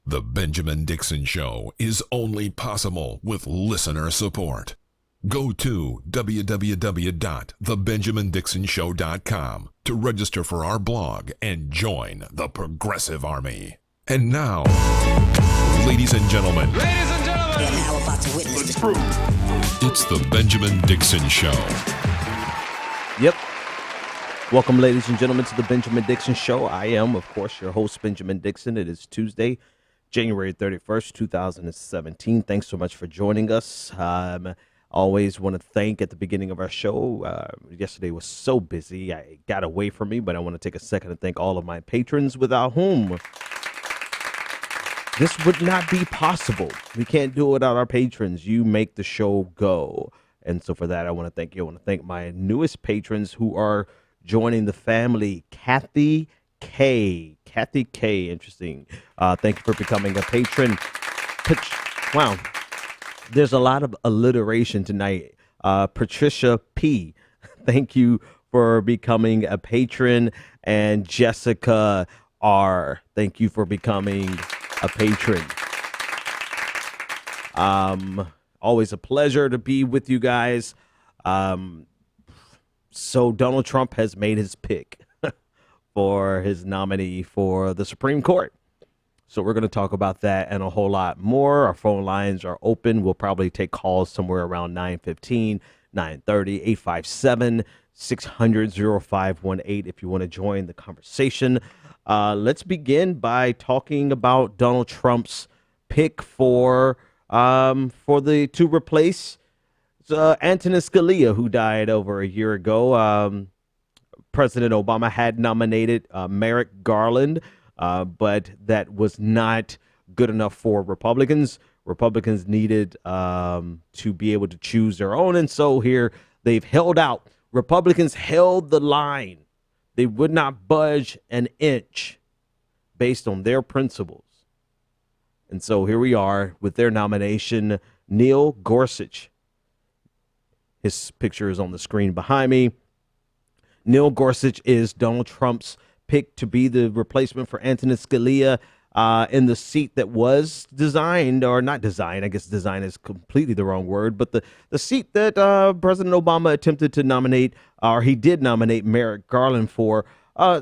The Benjamin Dixon Show is only possible with listener support. Go to www.thebenjamindixonshow.com to register for our blog and join the Progressive Army. And now, ladies and gentlemen, You're now about to witness the truth. It's the Benjamin Dixon Show. Yep. Welcome, ladies and gentlemen, to the Benjamin Dixon Show. I am, of course, your host, Benjamin Dixon. It is Tuesday, January 31st, 2017. Thanks so much for joining us. Always want to thank at the beginning of our show. Yesterday was so busy. I got away from me, but I want to take a second to thank all of my patrons without whom this would not be possible. We can't do it without our patrons. You make the show go. And so for that, I want to thank you. I want to thank my newest patrons who are joining the family. Kathy K. Interesting. Thank you for becoming a patron. Wow. There's a lot of alliteration tonight. Patricia P. Thank you for becoming a patron. And Jessica R. Thank you for becoming a patron. Always a pleasure to be with you guys. So Donald Trump has made his pick for his nominee for the Supreme Court. So we're going to talk about that and a whole lot more. Our phone lines are open. We'll probably take calls somewhere around 9:15, 9:30, 857-600-0518 if you want to join the conversation. Let's begin by talking about Donald Trump's pick to replace Antonin Scalia, who died over a year ago. President Obama had nominated Merrick Garland, but that was not good enough for Republicans. Republicans needed to be able to choose their own, and so here they've held out. Republicans held the line. They would not budge an inch based on their principles. And so here we are with their nomination, Neil Gorsuch. His picture is on the screen behind me. Neil Gorsuch is Donald Trump's pick to be the replacement for Antonin Scalia in the seat that was designed, or not designed, I guess design is completely the wrong word, but the seat that President Obama attempted to nominate, or he did nominate Merrick Garland for.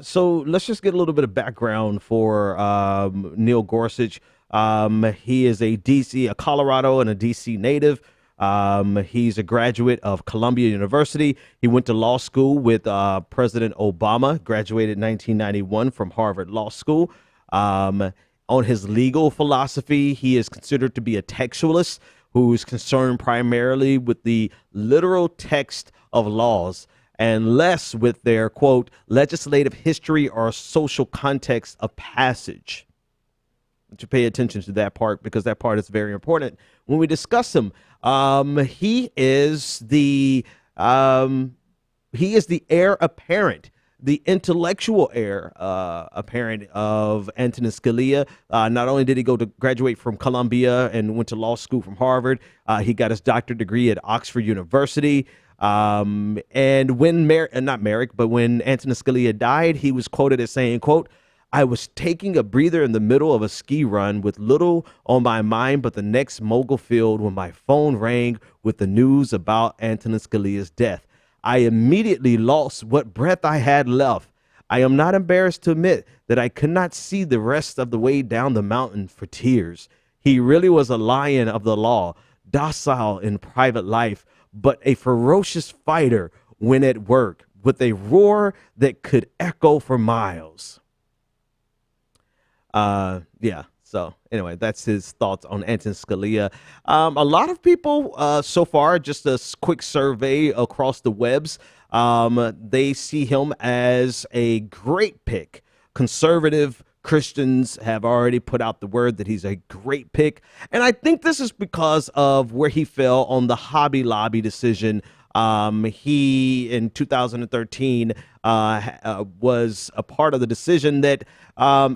So let's just get a little bit of background for Neil Gorsuch. He is a Colorado and a DC native. He's a graduate of Columbia University. He went to law school with President Obama, graduated in 1991 from Harvard Law School. On his legal philosophy, he is considered to be a textualist who's concerned primarily with the literal text of laws and less with their, quote, legislative history or social context of passage. To pay attention to that part, because that part is very important when we discuss him. He is the heir apparent, the intellectual heir apparent of Antonin Scalia. Not only did he go to graduate from Columbia and went to law school from Harvard, he got his doctorate degree at Oxford University. And when when Antonin Scalia died, he was quoted as saying, quote, "I was taking a breather in the middle of a ski run with little on my mind but the next mogul field when my phone rang with the news about Antonin Scalia's death. I immediately lost what breath I had left. I am not embarrassed to admit that I could not see the rest of the way down the mountain for tears. He really was a lion of the law, docile in private life, but a ferocious fighter when at work, with a roar that could echo for miles." So anyway, that's his thoughts on Antonin Scalia. A lot of people so far, just a quick survey across the webs, they see him as a great pick. Conservative Christians have already put out the word that he's a great pick. And I think this is because of where he fell on the Hobby Lobby decision. He, in 2013, was a part of the decision that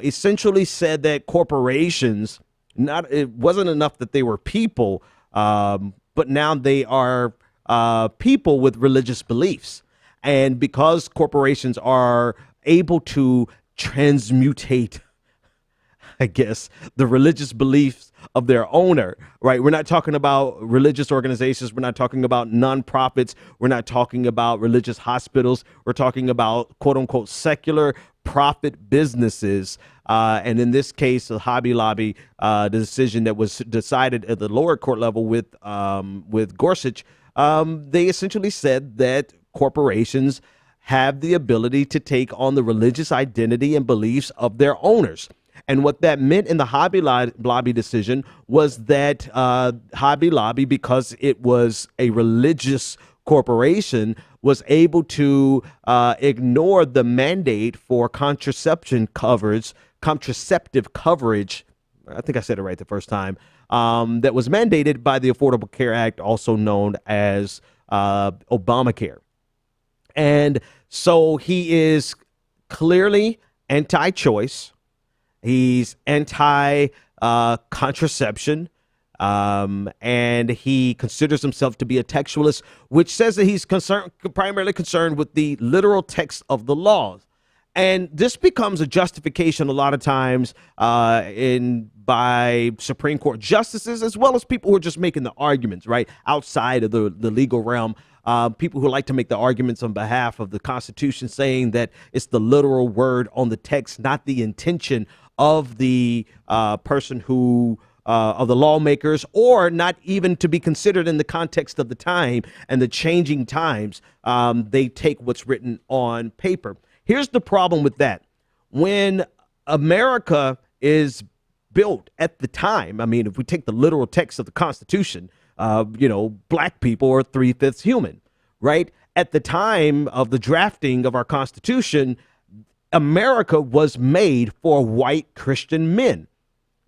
essentially said that corporations, it wasn't enough that they were people, but now they are people with religious beliefs. And because corporations are able to transmutate I guess, the religious beliefs of their owner, right? We're not talking about religious organizations. We're not talking about nonprofits. We're not talking about religious hospitals. We're talking about, quote unquote, secular profit businesses. And in this case, the Hobby Lobby, the decision that was decided at the lower court level with Gorsuch, they essentially said that corporations have the ability to take on the religious identity and beliefs of their owners. And what that meant in the Hobby Lobby decision was that Hobby Lobby, because it was a religious corporation, was able to ignore the mandate for contraceptive coverage. I think I said it right the first time. That was mandated by the Affordable Care Act, also known as Obamacare. And so he is clearly anti-choice. He's anti-contraception. And he considers himself to be a textualist, which says that he's primarily concerned with the literal text of the laws. And this becomes a justification a lot of times by Supreme Court justices, as well as people who are just making the arguments, right, outside of the legal realm. People who like to make the arguments on behalf of the Constitution, saying that it's the literal word on the text, not the intention of the person who of the lawmakers, or not even to be considered in the context of the time and the changing times. They take what's written on paper. Here's the problem with that. When America is built at the time, I mean, if we take the literal text of the Constitution, black people are 3/5 human, right? At the time of the drafting of our Constitution, America was made for white Christian men.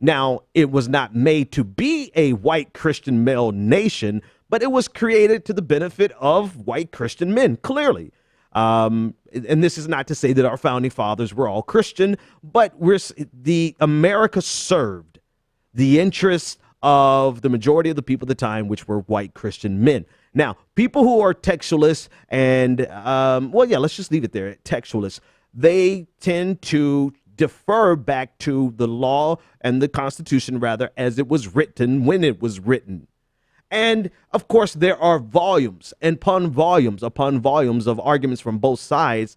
Now, it was not made to be a white Christian male nation, but it was created to the benefit of white Christian men, clearly. And this is not to say that our founding fathers were all Christian, but America served the interests of the majority of the people at the time, which were white Christian men. Now, people who are textualists and, let's just leave it there, textualists, they tend to defer back to the law and the Constitution, rather, as it was written when it was written. And of course, there are volumes upon volumes of arguments from both sides.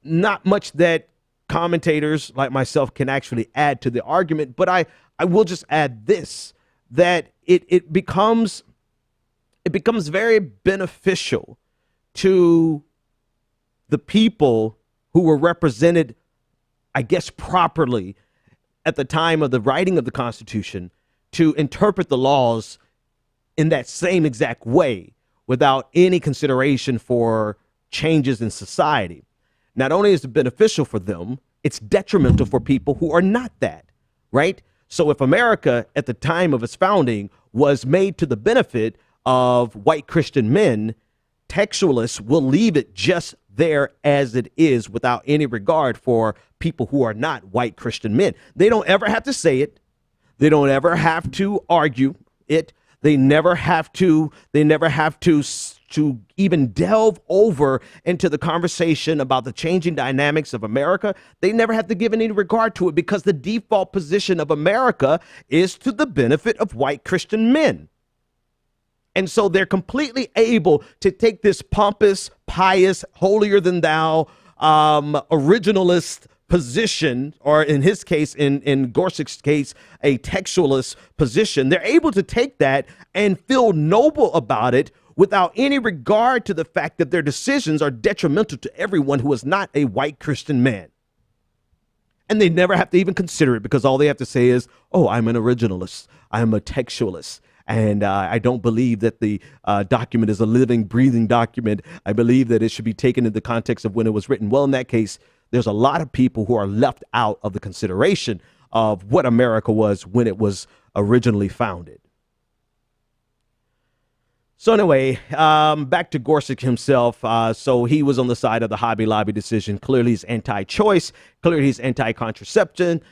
Not much that commentators like myself can actually add to the argument, but I will just add this, that it becomes very beneficial to the people who were represented, I guess, properly at the time of the writing of the Constitution to interpret the laws in that same exact way without any consideration for changes in society. Not only is it beneficial for them, it's detrimental for people who are not that, right? So if America at the time of its founding was made to the benefit of white Christian men, textualists will leave it just there as it is without any regard for people who are not white Christian men. They don't ever have to say it. They don't ever have to argue it. They never have to even delve over into the conversation about the changing dynamics of America. They never have to give any regard to it because the default position of America is to the benefit of white Christian men. And so they're completely able to take this pompous, pious, holier than thou, originalist position, or in his case, in Gorsuch's case, a textualist position. They're able to take that and feel noble about it without any regard to the fact that their decisions are detrimental to everyone who is not a white Christian man. And they never have to even consider it because all they have to say is, oh, I'm an originalist. I'm a textualist. And I don't believe that the document is a living, breathing document. I believe that it should be taken in the context of when it was written. Well, in that case, there's a lot of people who are left out of the consideration of what America was when it was originally founded. So anyway, back to Gorsuch himself. So he was on the side of the Hobby Lobby decision. Clearly he's anti-choice. Clearly he's anti-contraception.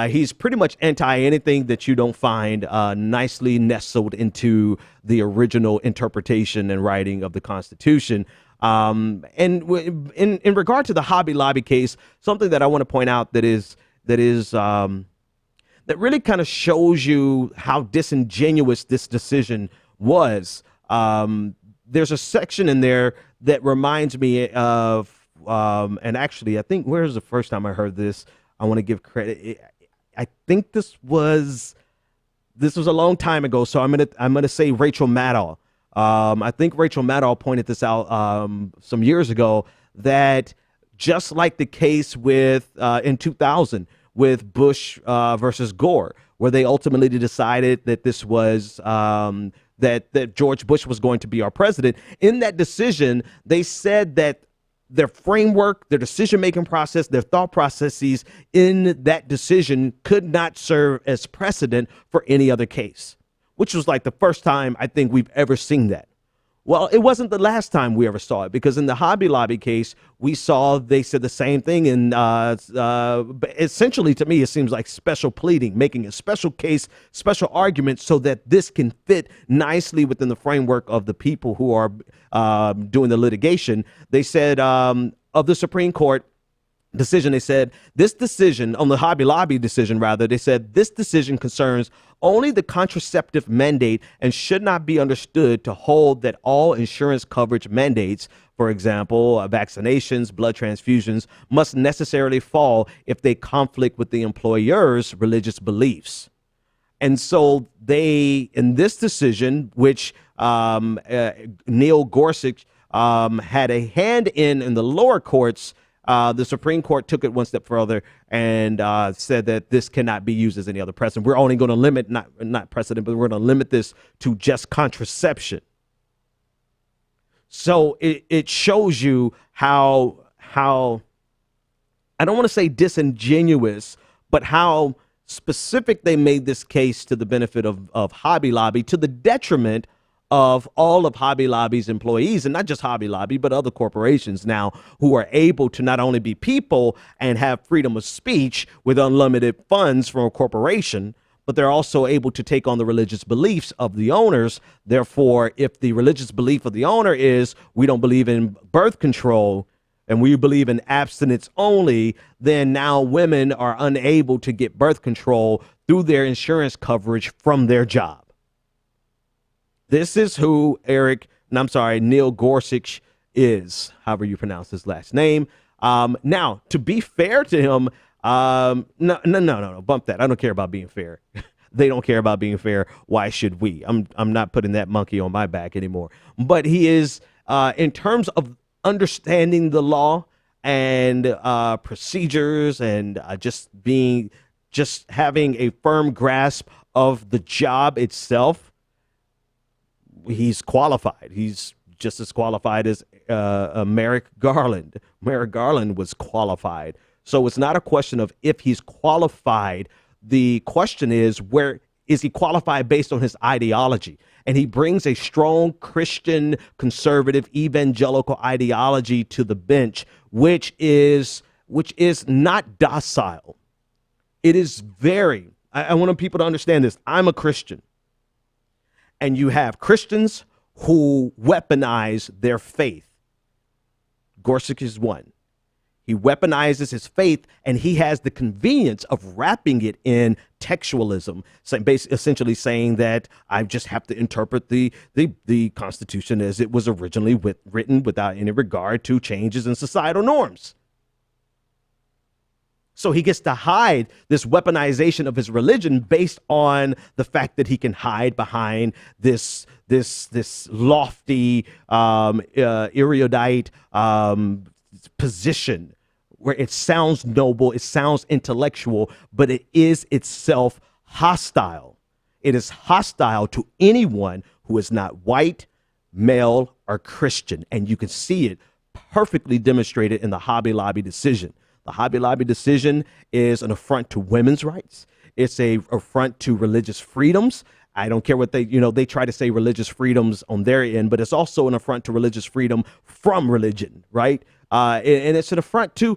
He's pretty much anti-anything that you don't find nicely nestled into the original interpretation and writing of the Constitution. And in regard to the Hobby Lobby case, something that I want to point out that is that really kind of shows you how disingenuous this decision was. There's a section in there that reminds me of, and actually, I think, where's the first time I heard this? I want to give credit. I think this was a long time ago, so I'm gonna say Rachel Maddow. I think Rachel Maddow pointed this out some years ago, that just like the case with in 2000 with Bush versus Gore, where they ultimately decided that this was that George Bush was going to be our president. In that decision, they said that their framework, their decision-making process, their thought processes in that decision could not serve as precedent for any other case, which was like the first time I think we've ever seen that. Well, it wasn't the last time we ever saw it, because in the Hobby Lobby case, they said the same thing. And essentially, to me, it seems like special pleading, making a special case, special argument, so that this can fit nicely within the framework of the people who are doing the litigation. They said of the Supreme Court decision, they said this decision on the Hobby Lobby decision, rather, they said this decision concerns only the contraceptive mandate and should not be understood to hold that all insurance coverage mandates, for example, vaccinations, blood transfusions, must necessarily fall if they conflict with the employer's religious beliefs. And so they, in this decision, which Neil Gorsuch had a hand in the lower courts, the Supreme Court took it one step further and said that this cannot be used as any other precedent. We're only going to limit, not precedent, but we're going to limit this to just contraception. So it shows you how I don't want to say disingenuous, but how specific they made this case to the benefit of Hobby Lobby, to the detriment of all of Hobby Lobby's employees, and not just Hobby Lobby, but other corporations now, who are able to not only be people and have freedom of speech with unlimited funds from a corporation, but they're also able to take on the religious beliefs of the owners. Therefore, if the religious belief of the owner is, we don't believe in birth control and we believe in abstinence only, then now women are unable to get birth control through their insurance coverage from their job. This is who Neil Gorsuch is, however you pronounce his last name. Now, to be fair to him, no, bump that. I don't care about being fair. They don't care about being fair. Why should we? I'm not putting that monkey on my back anymore. But he is, in terms of understanding the law and procedures and just having a firm grasp of the job itself, he's qualified. He's just as qualified as Merrick Garland. Merrick Garland was qualified. So it's not a question of if he's qualified. The question is, where is he qualified based on his ideology? And he brings a strong Christian, conservative, evangelical ideology to the bench, which is not docile. It is very, I want people to understand this. I'm a Christian. And you have Christians who weaponize their faith. Gorsuch is one. He weaponizes his faith, and he has the convenience of wrapping it in textualism, essentially saying that I just have to interpret the Constitution as it was originally written without any regard to changes in societal norms. So he gets to hide this weaponization of his religion based on the fact that he can hide behind this lofty, erudite position where it sounds noble, it sounds intellectual, but it is itself hostile. It is hostile to anyone who is not white, male, or Christian. And you can see it perfectly demonstrated in the Hobby Lobby decision. The Hobby Lobby decision is an affront to women's rights. It's a affront to religious freedoms. I don't care what they try to say religious freedoms on their end, but it's also an affront to religious freedom from religion, right? And it's an affront to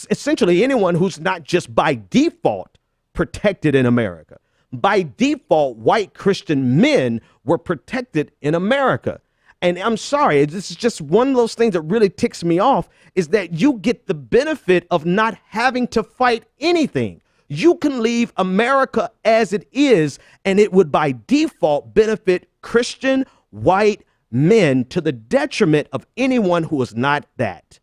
essentially anyone who's not just by default protected in America. By default, white Christian men were protected in America. And I'm sorry, this is just one of those things that really ticks me off, is that you get the benefit of not having to fight anything. You can leave America as it is, and it would by default benefit Christian white men to the detriment of anyone who is not that.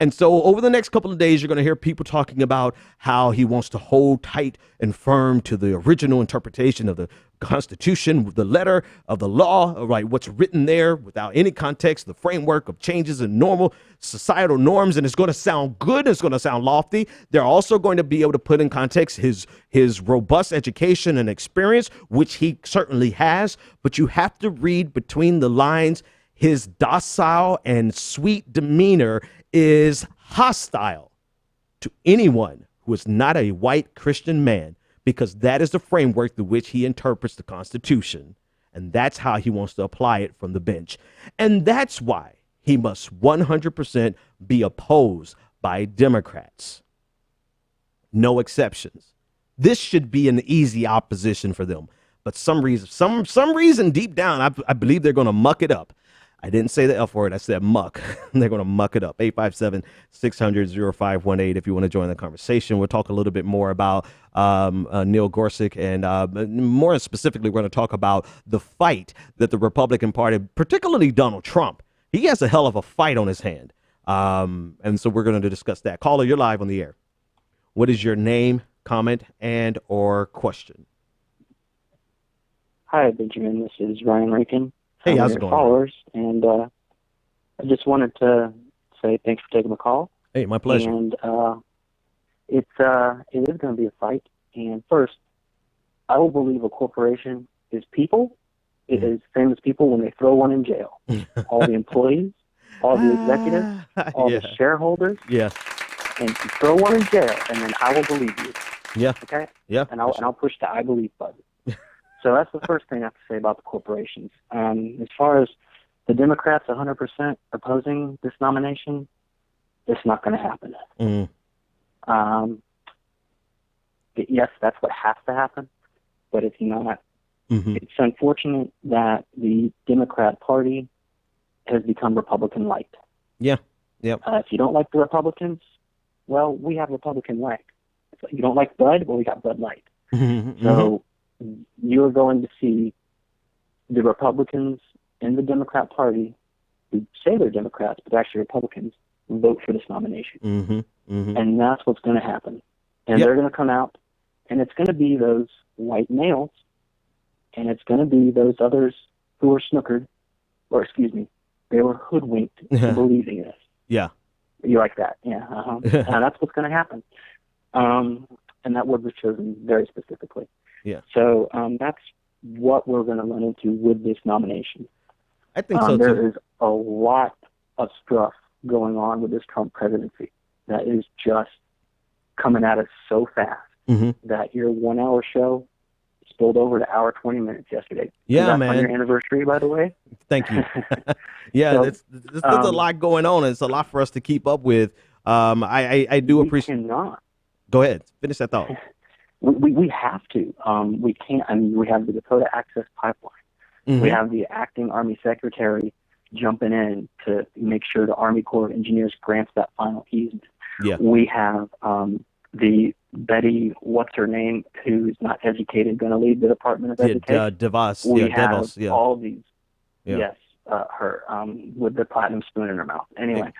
And so over the next couple of days, you're going to hear people talking about how he wants to hold tight and firm to the original interpretation of the Constitution, the letter of the law, right? What's written there without any context, the framework of changes in normal societal norms. And it's going to sound good. It's going to sound lofty. They're also going to be able to put in context his robust education and experience, which he certainly has. But you have to read between the lines. His docile and sweet demeanor is hostile to anyone who is not a white Christian man, because that is the framework through which he interprets the Constitution. And that's how he wants to apply it from the bench. And that's why he must 100% be opposed by Democrats. No exceptions. This should be an easy opposition for them. But some reason deep down, I believe they're going to muck it up. I didn't say the F word. I said muck. They're going to muck it up. 857-600-0518 if you want to join the conversation. We'll talk a little bit more about Neil Gorsuch, and more specifically, we're going to talk about the fight that the Republican Party, particularly Donald Trump, he has a hell of a fight on his hand. And so we're going to discuss that. Caller, you're live on the air. What is your name, comment, and or question? Hi, Benjamin. This is Ryan Rankin. Hey, how's it going? Followers, and I just wanted to say thanks for taking the call. Hey, my pleasure. And it is going to be a fight. And first, I will believe a corporation is people. It is famous people when they throw one in jail. All the employees, all the executives, all the shareholders. Yeah. And you throw one in jail, and then I will believe you. Yeah. Okay. Yeah. And I'll push the I believe button. So that's the first thing I have to say about the corporations. As far as the Democrats 100% opposing this nomination, it's not going to happen. Yes, that's what has to happen, but it's not. Mm-hmm. It's unfortunate that the Democrat Party has become Republican-light. Yeah. Yep. If you don't like the Republicans, well, we have Republican-light. If you don't like Bud, well, we got Bud Light. Mm-hmm. So you're going to see the Republicans in the Democrat Party, who say they're Democrats, but actually Republicans, vote for this nomination. Mm-hmm. Mm-hmm. And that's what's going to happen. And they're going to come out, and it's going to be those white males, and it's going to be those others who were snookered, or excuse me, they were hoodwinked into believing this. Yeah. You like that? Yeah. Uh-huh. And that's what's going to happen. And that word was chosen very specifically. Yeah. So that's what we're going to run into with this nomination. I think so, there too. is a lot of stuff going on with this Trump presidency that is just coming at us so fast that your 1 hour show spilled over to hour 20 minutes yesterday. Yeah, man. On your anniversary, by the way. Thank you. Yeah, so, there's a lot going on. It's a lot for us to keep up with. I do appreciate. Cannot. Go ahead. Finish that thought. We have to. We can't. I mean, we have the Dakota Access Pipeline. Mm-hmm. We have the acting Army Secretary jumping in to make sure the Army Corps of Engineers grants that final easement. Yeah. We have the Betty, what's her name, who's not educated, going to lead the Department of Education. DeVos. We have DeVos, yeah. all these. Yeah. Yes, her with the platinum spoon in her mouth. Anyway,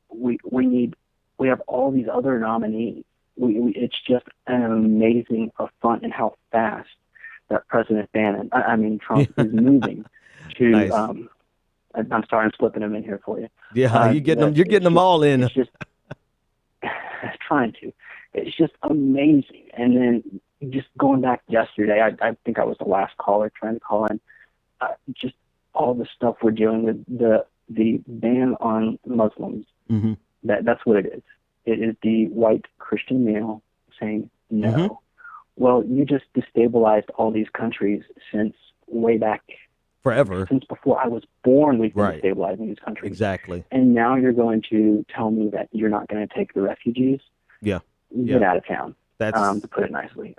we have all these other nominees. It's just an amazing affront in how fast that President Bannon, Trump, is moving to. Nice. I'm sorry, I'm slipping them in here for you. Yeah, you're getting them all in. It's just trying to. It's just amazing. And then just going back yesterday, I think I was the last caller trying to call in. Just all the stuff we're dealing with, the ban on Muslims. Mm-hmm. That's what it is. It is the white Christian male saying no. Mm-hmm. Well, you just destabilized all these countries since way back. Forever. Since before I was born, we've been destabilizing these countries. Exactly. And now you're going to tell me that you're not going to take the refugees? Yeah. Get out of town, that's to put it nicely.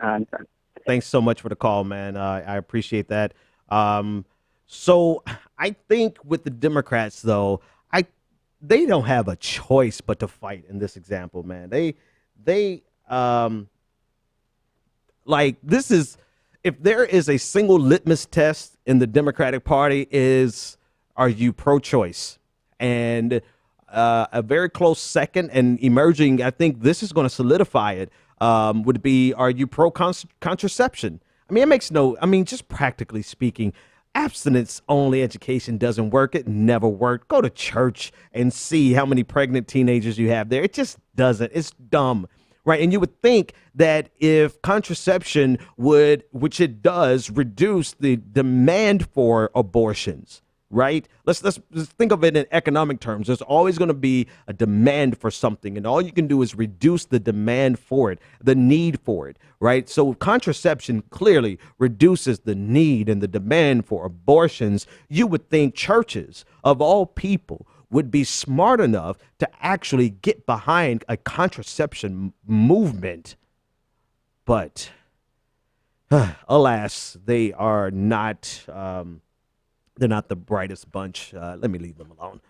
Thanks so much for the call, man. I appreciate that. So I think with the Democrats, though, they don't have a choice but to fight in this example, man. like this is, if there is a single litmus test in the Democratic Party, is, are you pro-choice? And a very close second and emerging, I think this is going to solidify it, would be, are you pro-contraception? I mean, it makes no, I mean, just practically speaking, abstinence-only education doesn't work. It never worked. Go to church and see how many pregnant teenagers you have there. It just doesn't. It's dumb, right? And you would think that if contraception would, which it does, reduce the demand for abortions, right? Let's think of it in economic terms. There's always going to be a demand for something, and all you can do is reduce the demand for it, the need for it, right? So contraception clearly reduces the need and the demand for abortions. You would think churches, of all people, would be smart enough to actually get behind a contraception movement. But alas, they are not, they're not the brightest bunch. Let me leave them alone.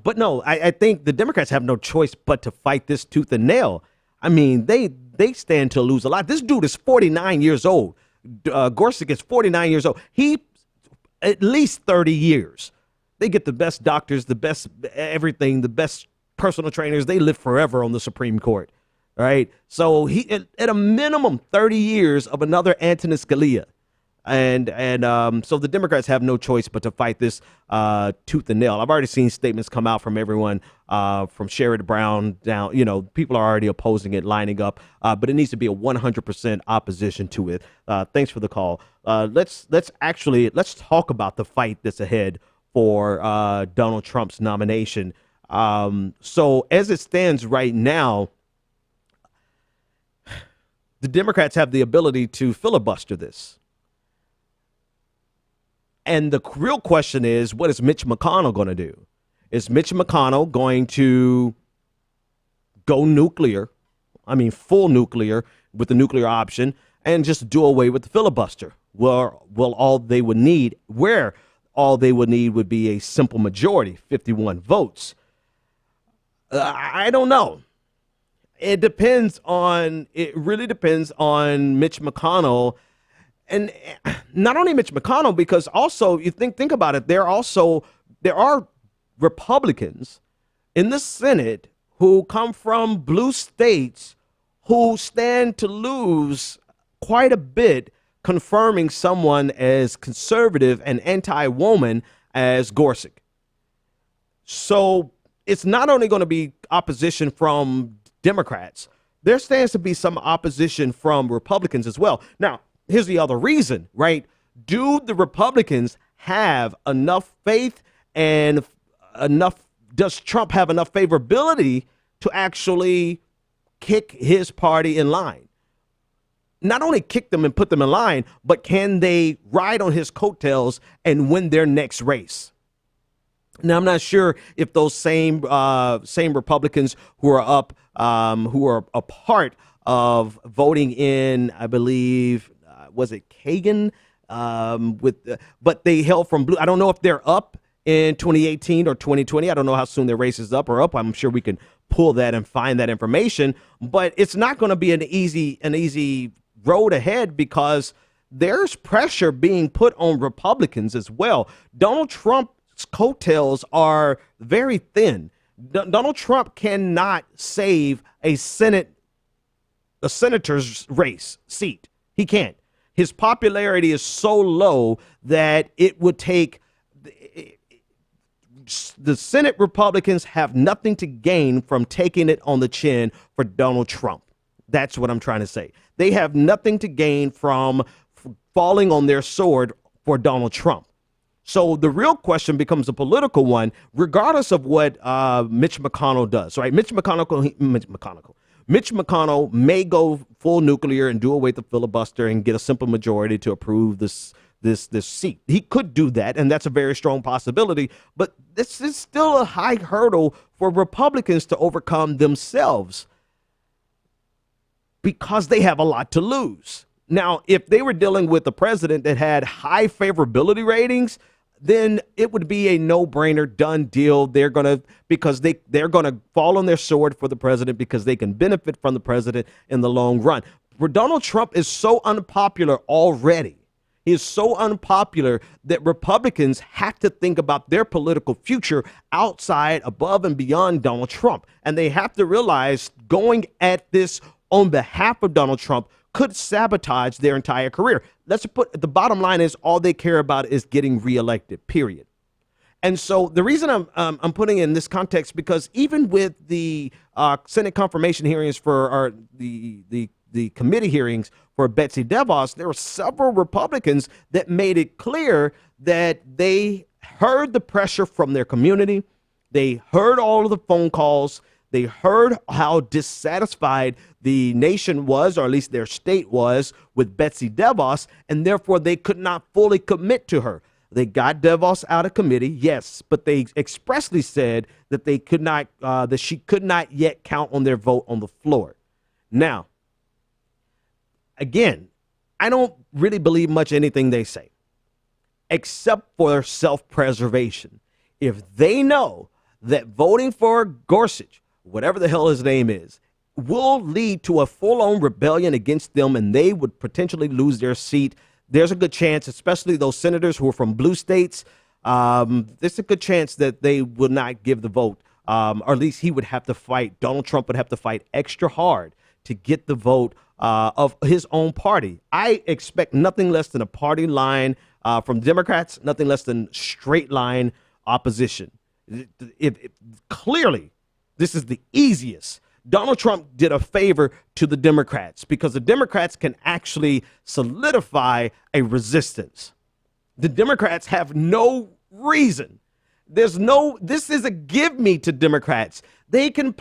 But no, I think the Democrats have no choice but to fight this tooth and nail. I mean, they stand to lose a lot. This dude is 49 years old. Gorsuch is 49 years old. He at least 30 years. They get the best doctors, the best everything, the best personal trainers. They live forever on the Supreme Court, right? So he, at a minimum, 30 years of another Antonin Scalia. And so the Democrats have no choice but to fight this tooth and nail. I've already seen statements come out from everyone, from Sherrod Brown down. You know, people are already opposing it, lining up. But it needs to be a 100% opposition to it. Thanks for the call. Let's talk about the fight that's ahead for Donald Trump's nomination. So as it stands right now, the Democrats have the ability to filibuster this. And the real question is, what is Mitch McConnell going to do? Is Mitch McConnell going to go nuclear? I mean, full nuclear with the nuclear option and just do away with the filibuster? Well, all they would need would be a simple majority, 51 votes. I don't know. It really depends on Mitch McConnell. And not only Mitch McConnell, because also you think about it, there are Republicans in the Senate who come from blue states who stand to lose quite a bit, confirming someone as conservative and anti-woman as Gorsuch. So it's not only going to be opposition from Democrats, there stands to be some opposition from Republicans as well. Now, here's the other reason, right? Do the Republicans have enough faith and does Trump have enough favorability to actually kick his party in line? Not only kick them and put them in line, but can they ride on his coattails and win their next race? Now, I'm not sure if those same Republicans who are up, who are a part of voting in, I believe, was it Kagan? But they held from blue. I don't know if they're up in 2018 or 2020. I don't know how soon their race is up or up. I'm sure we can pull that and find that information. But it's not going to be an easy road ahead because there's pressure being put on Republicans as well. Donald Trump's coattails are very thin. Donald Trump cannot save a senator's race seat. He can't. His popularity is so low that it would take the Senate Republicans have nothing to gain from taking it on the chin for Donald Trump. That's what I'm trying to say. They have nothing to gain from falling on their sword for Donald Trump. So the real question becomes a political one, regardless of what Mitch McConnell does, right? Mitch McConnell may go full nuclear and do away with the filibuster and get a simple majority to approve this seat. He could do that, and that's a very strong possibility. But this is still a high hurdle for Republicans to overcome themselves because they have a lot to lose. Now, if they were dealing with a president that had high favorability ratings, then it would be a no-brainer, done deal. They're gonna they're gonna fall on their sword for the president because they can benefit from the president in the long run. Where Donald Trump is so unpopular already. He is so unpopular that Republicans have to think about their political future outside, above, and beyond Donald Trump. And they have to realize going at this on behalf of Donald Trump could sabotage their entire career. The bottom line is all they care about is getting reelected, period. And so the reason I'm putting in this context, because even with the Senate confirmation hearings for the committee hearings for Betsy DeVos, there were several Republicans that made it clear that they heard the pressure from their community. They heard all of the phone calls. They heard how dissatisfied the nation was, or at least their state was, with Betsy DeVos, and therefore they could not fully commit to her. They got DeVos out of committee, yes, but they expressly said that they could not, that she could not yet count on their vote on the floor. Now, again, I don't really believe much anything they say, except for self-preservation. If they know that voting for Gorsuch, whatever the hell his name is, will lead to a full-on rebellion against them and they would potentially lose their seat, there's a good chance, especially those senators who are from blue states, there's a good chance that they will not give the vote, or at least he would have to fight, Donald Trump would have to fight extra hard to get the vote of his own party. I expect nothing less than a party line from Democrats, nothing less than straight line opposition. Clearly, this is the easiest. Donald Trump did a favor to the Democrats because the Democrats can actually solidify a resistance. The Democrats have no reason. This is a give me to Democrats. They can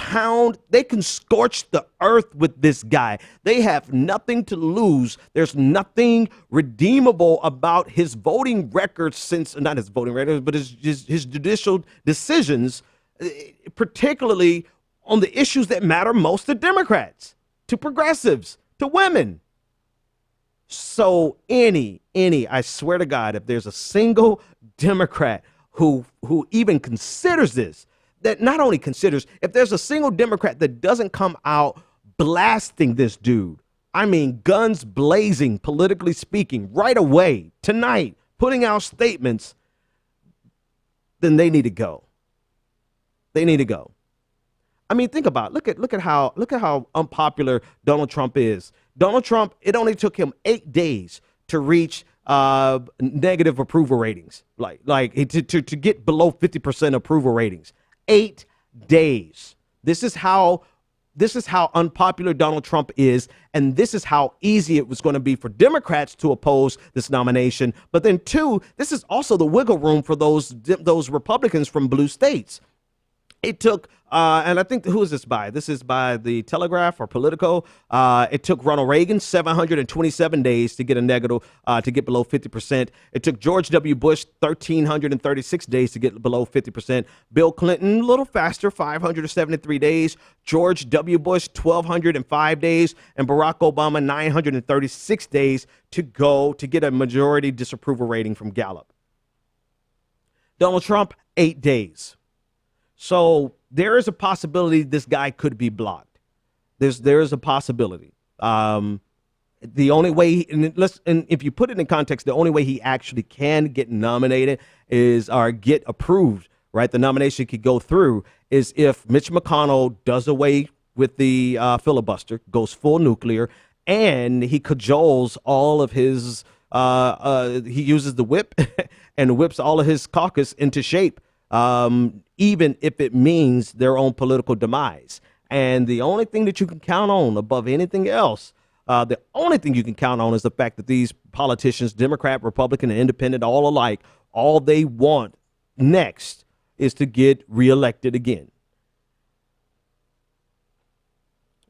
scorch the earth with this guy. They have nothing to lose. There's nothing redeemable about his voting record not his voting record, but his judicial decisions, particularly on the issues that matter most to Democrats, to progressives, to women. So I swear to God, if there's a single Democrat who even considers this, that not only considers, if there's a single Democrat that doesn't come out blasting this dude, I mean, guns blazing, politically speaking, right away, tonight, putting out statements, then they need to go. They need to go. I mean, think about it. Look at how unpopular Donald Trump is. Donald Trump, it only took him 8 days to reach negative approval ratings, like to get below 50% approval ratings. 8 days. This is how unpopular Donald Trump is, and this is how easy it was going to be for Democrats to oppose this nomination. But then, two, this is also the wiggle room for those Republicans from blue states. It took, and I think, who is this by? This is by the Telegraph or Politico. It took Ronald Reagan 727 days to get a negative, to get below 50%. It took George W. Bush 1,336 days to get below 50%. Bill Clinton, a little faster, 573 days. George W. Bush, 1,205 days. And Barack Obama, 936 days to get a majority disapproval rating from Gallup. Donald Trump, 8 days. So there is a possibility this guy could be blocked. There is a possibility. The only way, and if you put it in context, the only way he actually can get nominated or get approved, right? The nomination could go through is if Mitch McConnell does away with the filibuster, goes full nuclear, and he cajoles all of his, he uses the whip and whips all of his caucus into shape. Even if it means their own political demise. And the only thing that you can count on above anything else, the only thing you can count on is the fact that these politicians, Democrat, Republican, and Independent, all alike, all they want next is to get reelected again.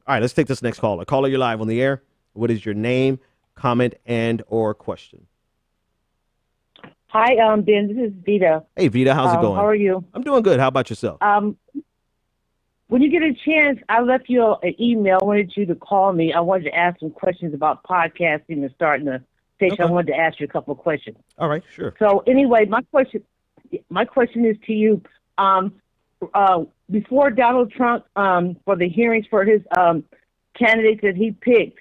All right, let's take this next caller. Caller, you're live on the air. What is your name, comment, and or question? Hi, Ben. This is Vita. Hey, Vita. How's it going? How are you? I'm doing good. How about yourself? When you get a chance, I left you an email. I wanted you to call me. I wanted to ask some questions about podcasting and starting a station. Okay. I wanted to ask you a couple of questions. All right, sure. So anyway, my question is to you. Before Donald Trump, for the hearings for his candidates that he picked,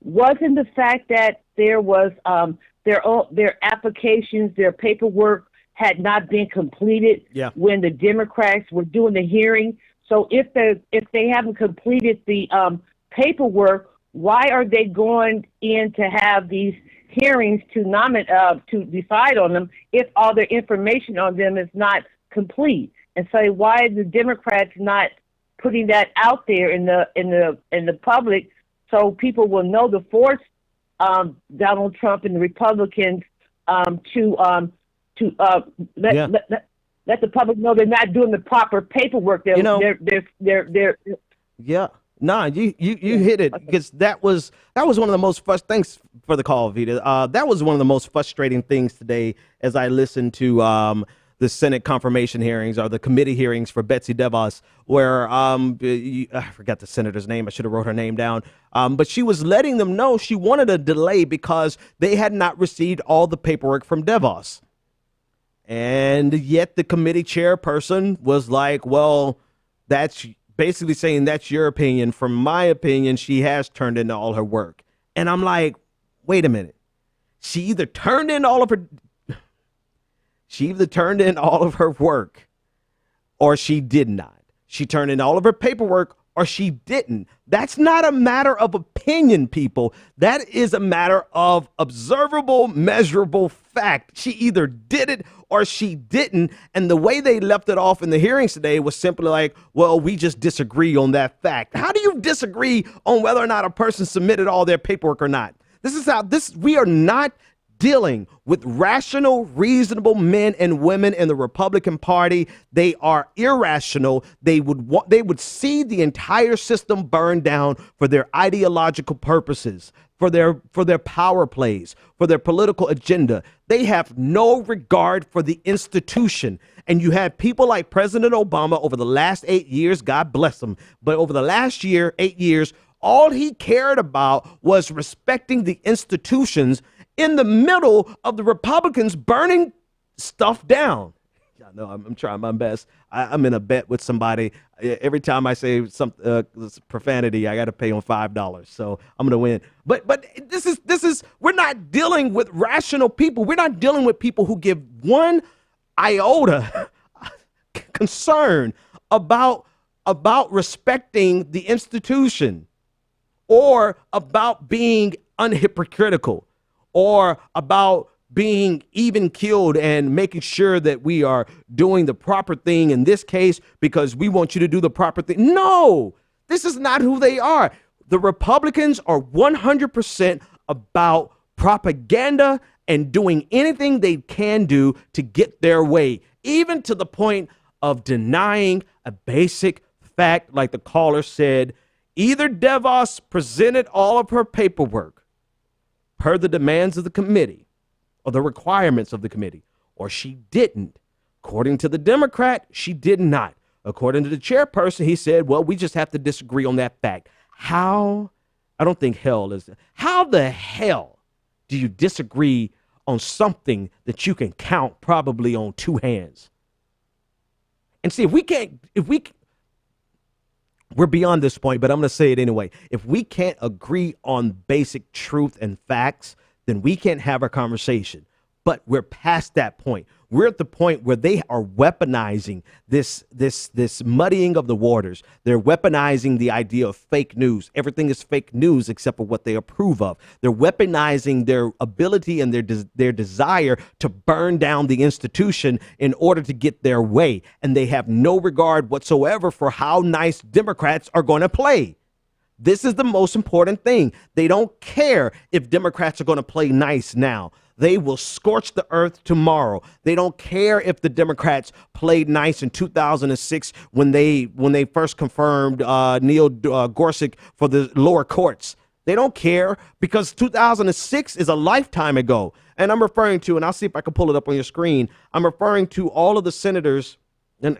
wasn't the fact that there was their applications, their paperwork had not been completed when the Democrats were doing the hearing? So if they haven't completed the paperwork, why are they going in to have these hearings to decide on them if all their information on them is not complete? And so why are the Democrats not putting that out there in the public so people will know to force Donald Trump and the Republicans to let the public know they're not doing the proper paperwork? They're Yeah. Nah, you hit it, because that was one of the most thanks for the call, Vita. That was one of the most frustrating things today as I listened to the Senate confirmation hearings, or the committee hearings for Betsy DeVos, where I forgot the senator's name. I should have wrote her name down. But she was letting them know she wanted a delay because they had not received all the paperwork from DeVos. And yet the committee chairperson was like, well, that's basically saying that's your opinion. From my opinion, she has turned in all her work. And I'm like, wait a minute. She either turned in all of her work, or she did not. She turned in all of her paperwork, or she didn't. That's not a matter of opinion, people. That is a matter of observable, measurable fact. She either did it or she didn't. And the way they left it off in the hearings today was simply like, well, we just disagree on that fact. How do you disagree on whether or not a person submitted all their paperwork or not? We are not dealing with rational, reasonable men and women in the Republican Party. They are irrational. They would see the entire system burn down for their ideological purposes, for their power plays, for their political agenda. They have no regard for the institution. And you have people like President Obama over the last 8 years, God bless him, but over the last 8 years, all he cared about was respecting the institutions in the middle of the Republicans burning stuff down. I know I'm trying my best. I'm in a bet with somebody. Every time I say some profanity, I got to pay them $5. So I'm going to win. But this is we're not dealing with rational people. We're not dealing with people who give one iota concern about respecting the institution, or about being unhypocritical, or about being even keeled and making sure that we are doing the proper thing in this case because we want you to do the proper thing. No, this is not who they are. The Republicans are 100% about propaganda and doing anything they can do to get their way, even to the point of denying a basic fact. Like the caller said, either DeVos presented all of her paperwork per the demands of the committee or the requirements of the committee, or she didn't. According to the Democrat, she did not. According to the chairperson, he said, well, we just have to disagree on that fact. How the hell do you disagree on something that you can count probably on two hands? And see, we're beyond this point, but I'm going to say it anyway. If we can't agree on basic truth and facts, then we can't have a conversation. But we're past that point. We're at the point where they are weaponizing this muddying of the waters. They're weaponizing the idea of fake news. Everything is fake news except for what they approve of. They're weaponizing their ability and their desire to burn down the institution in order to get their way. And they have no regard whatsoever for how nice Democrats are going to play. This is the most important thing. They don't care if Democrats are going to play nice now. They will scorch the earth tomorrow. They don't care if the Democrats played nice in 2006 when they first confirmed Neil Gorsuch for the lower courts. They don't care because 2006 is a lifetime ago. And I'm referring to, and I'll see if I can pull it up on your screen, I'm referring to all of the senators, and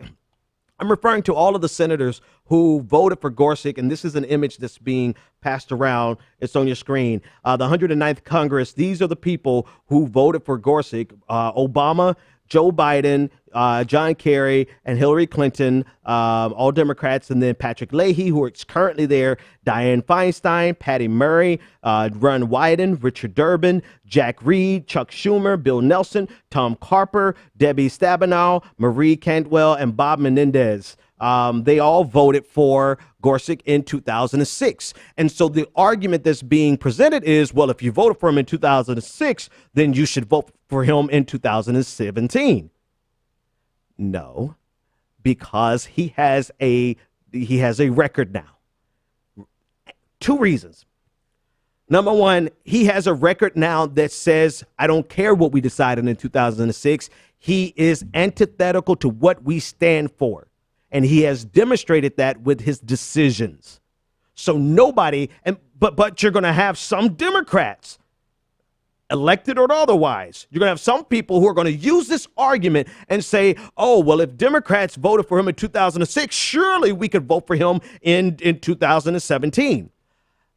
I'm referring to all of the senators who voted for Gorsuch, and this is an image that's being passed around. It's on your screen. The 109th Congress, these are the people who voted for Gorsuch. Obama, Joe Biden, John Kerry, and Hillary Clinton, all Democrats, and then Patrick Leahy, who is currently there, Dianne Feinstein, Patty Murray, Ron Wyden, Richard Durbin, Jack Reed, Chuck Schumer, Bill Nelson, Tom Carper, Debbie Stabenow, Marie Cantwell, and Bob Menendez. They all voted for Gorsuch in 2006. And so the argument that's being presented is, well, if you voted for him in 2006, then you should vote for him in 2017. No, because he has a record now. Two reasons. Number one, he has a record now that says, I don't care what we decided in 2006. He is antithetical to what we stand for. And he has demonstrated that with his decisions. So nobody, but you're going to have some Democrats, elected or otherwise, you're going to have some people who are going to use this argument and say, oh, well, if Democrats voted for him in 2006, surely we could vote for him in 2017.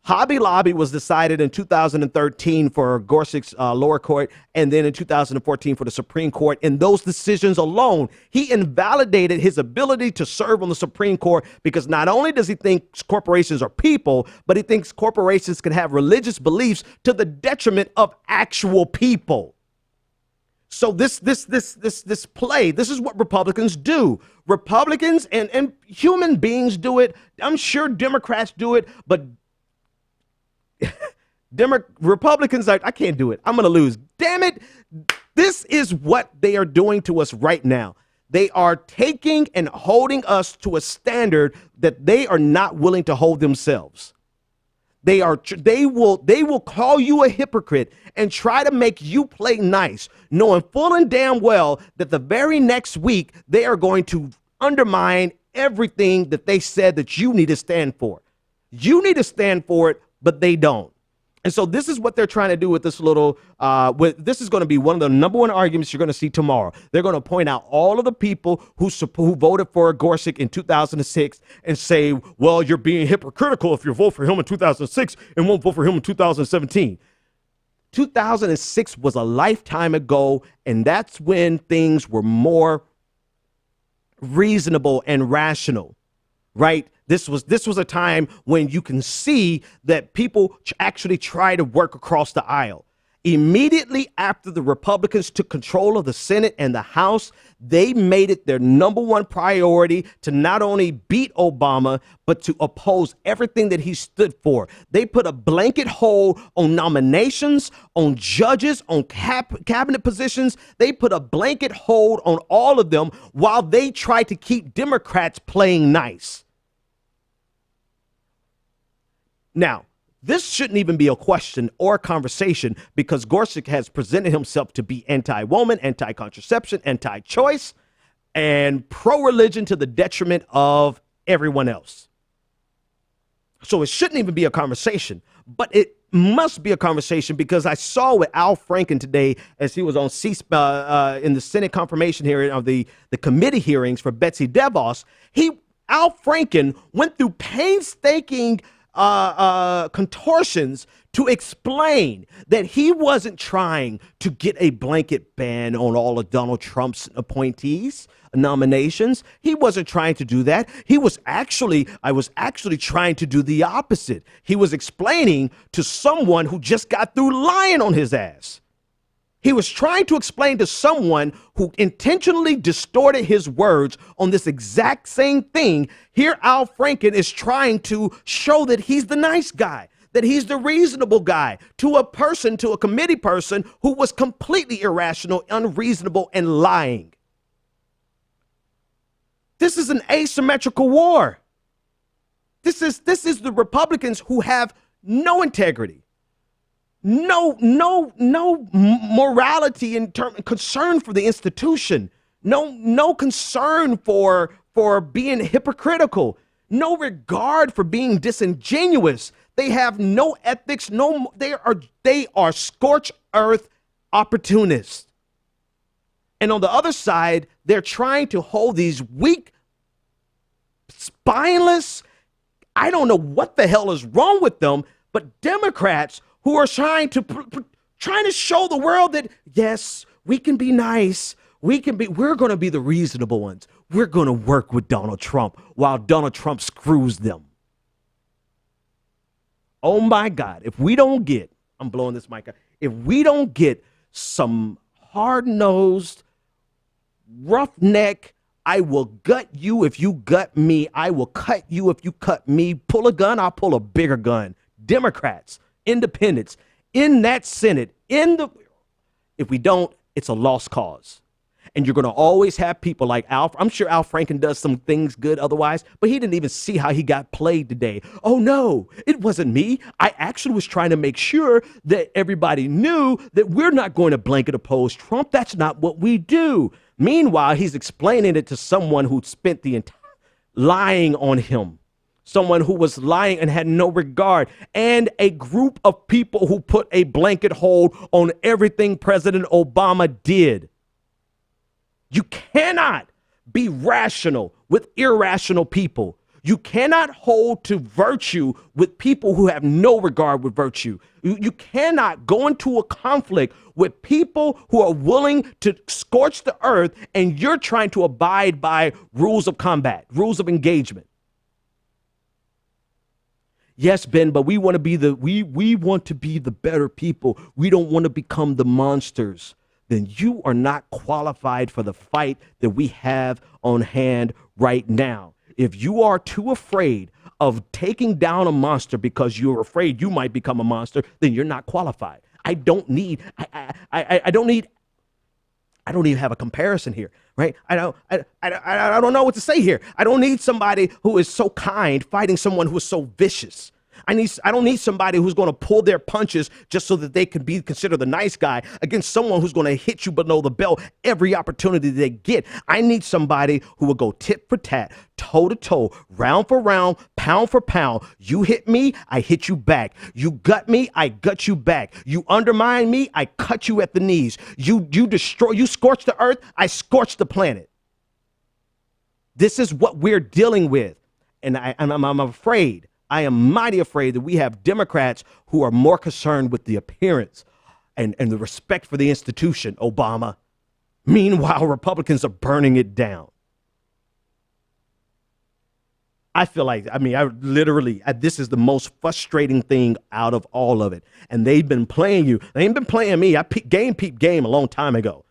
Hobby Lobby was decided in 2013 for Gorsuch's lower court, and then in 2014 for the Supreme Court. In those decisions alone, he invalidated his ability to serve on the Supreme Court because not only does he think corporations are people, but he thinks corporations can have religious beliefs to the detriment of actual people. So this play, this is what Republicans do. Republicans and human beings do it. I'm sure Democrats do it, but Republicans are, I can't do it. I'm going to lose. Damn it. This is what they are doing to us right now. They are taking and holding us to a standard that they are not willing to hold themselves. They will call you a hypocrite and try to make you play nice, knowing full and damn well that the very next week they are going to undermine everything that they said that you need to stand for. You need to stand for it, but they don't. And so this is what they're trying to do with this little, this is going to be one of the number one arguments you're going to see tomorrow. They're going to point out all of the people who voted for Gorsuch in 2006 and say, well, you're being hypocritical if you vote for him in 2006 and won't vote for him in 2017. 2006 was a lifetime ago, and that's when things were more reasonable and rational, right? This was a time when you can see that people actually try to work across the aisle. Immediately after the Republicans took control of the Senate and the House, they made it their number one priority to not only beat Obama, but to oppose everything that he stood for. They put a blanket hold on nominations, on judges, on cabinet positions. They put a blanket hold on all of them while they tried to keep Democrats playing nice. Now, this shouldn't even be a question or a conversation because Gorsuch has presented himself to be anti-woman, anti-contraception, anti-choice, and pro-religion to the detriment of everyone else. So it shouldn't even be a conversation, but it must be a conversation because I saw with Al Franken today as he was on C-SPAN in the Senate confirmation hearing of the committee hearings for Betsy DeVos. Al Franken went through painstaking contortions to explain that he wasn't trying to get a blanket ban on all of Donald Trump's appointees, nominations. He wasn't trying to do that. I was actually trying to do the opposite. He was explaining to someone who just got through lying on his ass. He was trying to explain to someone who intentionally distorted his words on this exact same thing. Here, Al Franken is trying to show that he's the nice guy, that he's the reasonable guy to a committee person who was completely irrational, unreasonable, and lying. This is an asymmetrical war. This is the Republicans who have no integrity. No morality in concern for the institution. No concern for being hypocritical. No regard for being disingenuous. They have no ethics. They are scorched earth opportunists. And on the other side, they're trying to hold these weak spineless. I don't know what the hell is wrong with them, but Democrats who are trying to show the world that, yes, we can be nice. We're going to be the reasonable ones. We're going to work with Donald Trump while Donald Trump screws them. Oh my God, if we don't get, I'm blowing this mic out, if we don't get some hard-nosed, roughneck, I will gut you if you gut me, I will cut you if you cut me, pull a gun, I'll pull a bigger gun. Democrats, independents, in that Senate, if we don't, it's a lost cause. And you're going to always have people like Al. I'm sure Al Franken does some things good otherwise, but he didn't even see how he got played today. Oh, no, it wasn't me. I actually was trying to make sure that everybody knew that we're not going to blanket oppose Trump. That's not what we do. Meanwhile, he's explaining it to someone who spent the entire lying on him, someone who was lying and had no regard, and a group of people who put a blanket hold on everything President Obama did. You cannot be rational with irrational people. You cannot hold to virtue with people who have no regard with virtue. You cannot go into a conflict with people who are willing to scorch the earth and you're trying to abide by rules of combat, rules of engagement. Yes, Ben, but we want to be we want to be the better people. We don't want to become the monsters. Then you are not qualified for the fight that we have on hand right now. If you are too afraid of taking down a monster because you're afraid you might become a monster, then you're not qualified. I don't even have a comparison here, right? I don't know what to say here. I don't need somebody who is so kind fighting someone who is so vicious. I don't need somebody who's going to pull their punches just so that they can be considered the nice guy against someone who's going to hit you below the belt every opportunity they get. I need somebody who will go tit for tat, toe to toe, round for round, pound for pound. You hit me, I hit you back. You gut me, I gut you back. You undermine me, I cut you at the knees. You destroy, you scorch the earth, I scorch the planet. This is what we're dealing with. And I'm afraid. I am mighty afraid that we have Democrats who are more concerned with the appearance and the respect for the institution, Obama. Meanwhile, Republicans are burning it down. I feel like, this is the most frustrating thing out of all of it. And they've been playing you. They ain't been playing me. I peeped game a long time ago.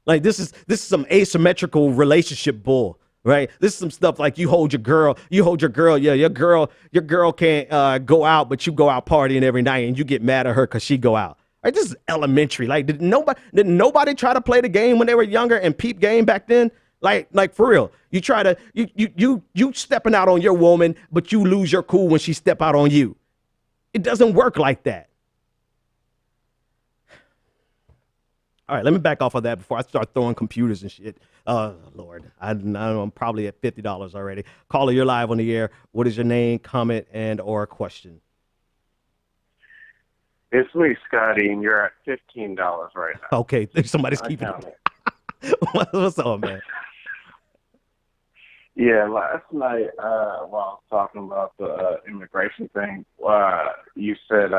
Like this is some asymmetrical relationship bull. Right. This is some stuff like you hold your girl. Yeah, your girl can't go out, but you go out partying every night and you get mad at her because she go out. Right. This is elementary. Like, did nobody try to play the game when they were younger and peep game back then? Like for real. You try to you stepping out on your woman, but you lose your cool when she step out on you. It doesn't work like that. All right, let me back off of that before I start throwing computers and shit. Oh, Lord, I'm probably at $50 already. Caller, you're live on the air. What is your name, comment, and or question? It's me, Scotty, and you're at $15 right now. Okay, somebody's keeping it. What's up, man? Yeah, last night while I was talking about the immigration thing, you said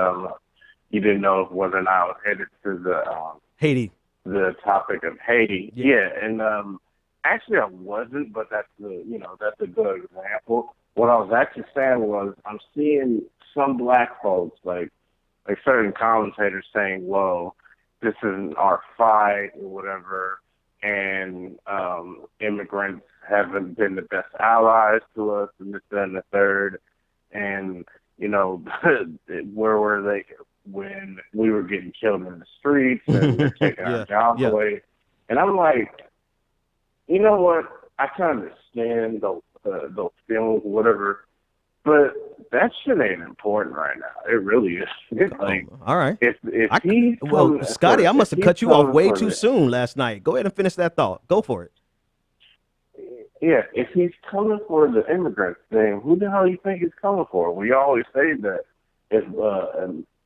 you didn't know whether or not I was headed to the Haiti. The topic of Haiti. Yeah, and actually I wasn't, but that's a good example. What I was actually saying was I'm seeing some black folks, like certain commentators saying, well, this isn't our fight or whatever, and immigrants haven't been the best allies to us, and this, that, and the third, and, where were they when we were getting killed in the streets and they're taking our jobs away. And I'm like, you know what? I can understand those feelings, whatever, but that shit ain't important right now. It really is. It's like, all right. Scotty, I must have cut you off way too soon last night. Go ahead and finish that thought. Go for it. Yeah, if he's coming for the immigrant thing, who the hell do you think he's coming for? We always say that if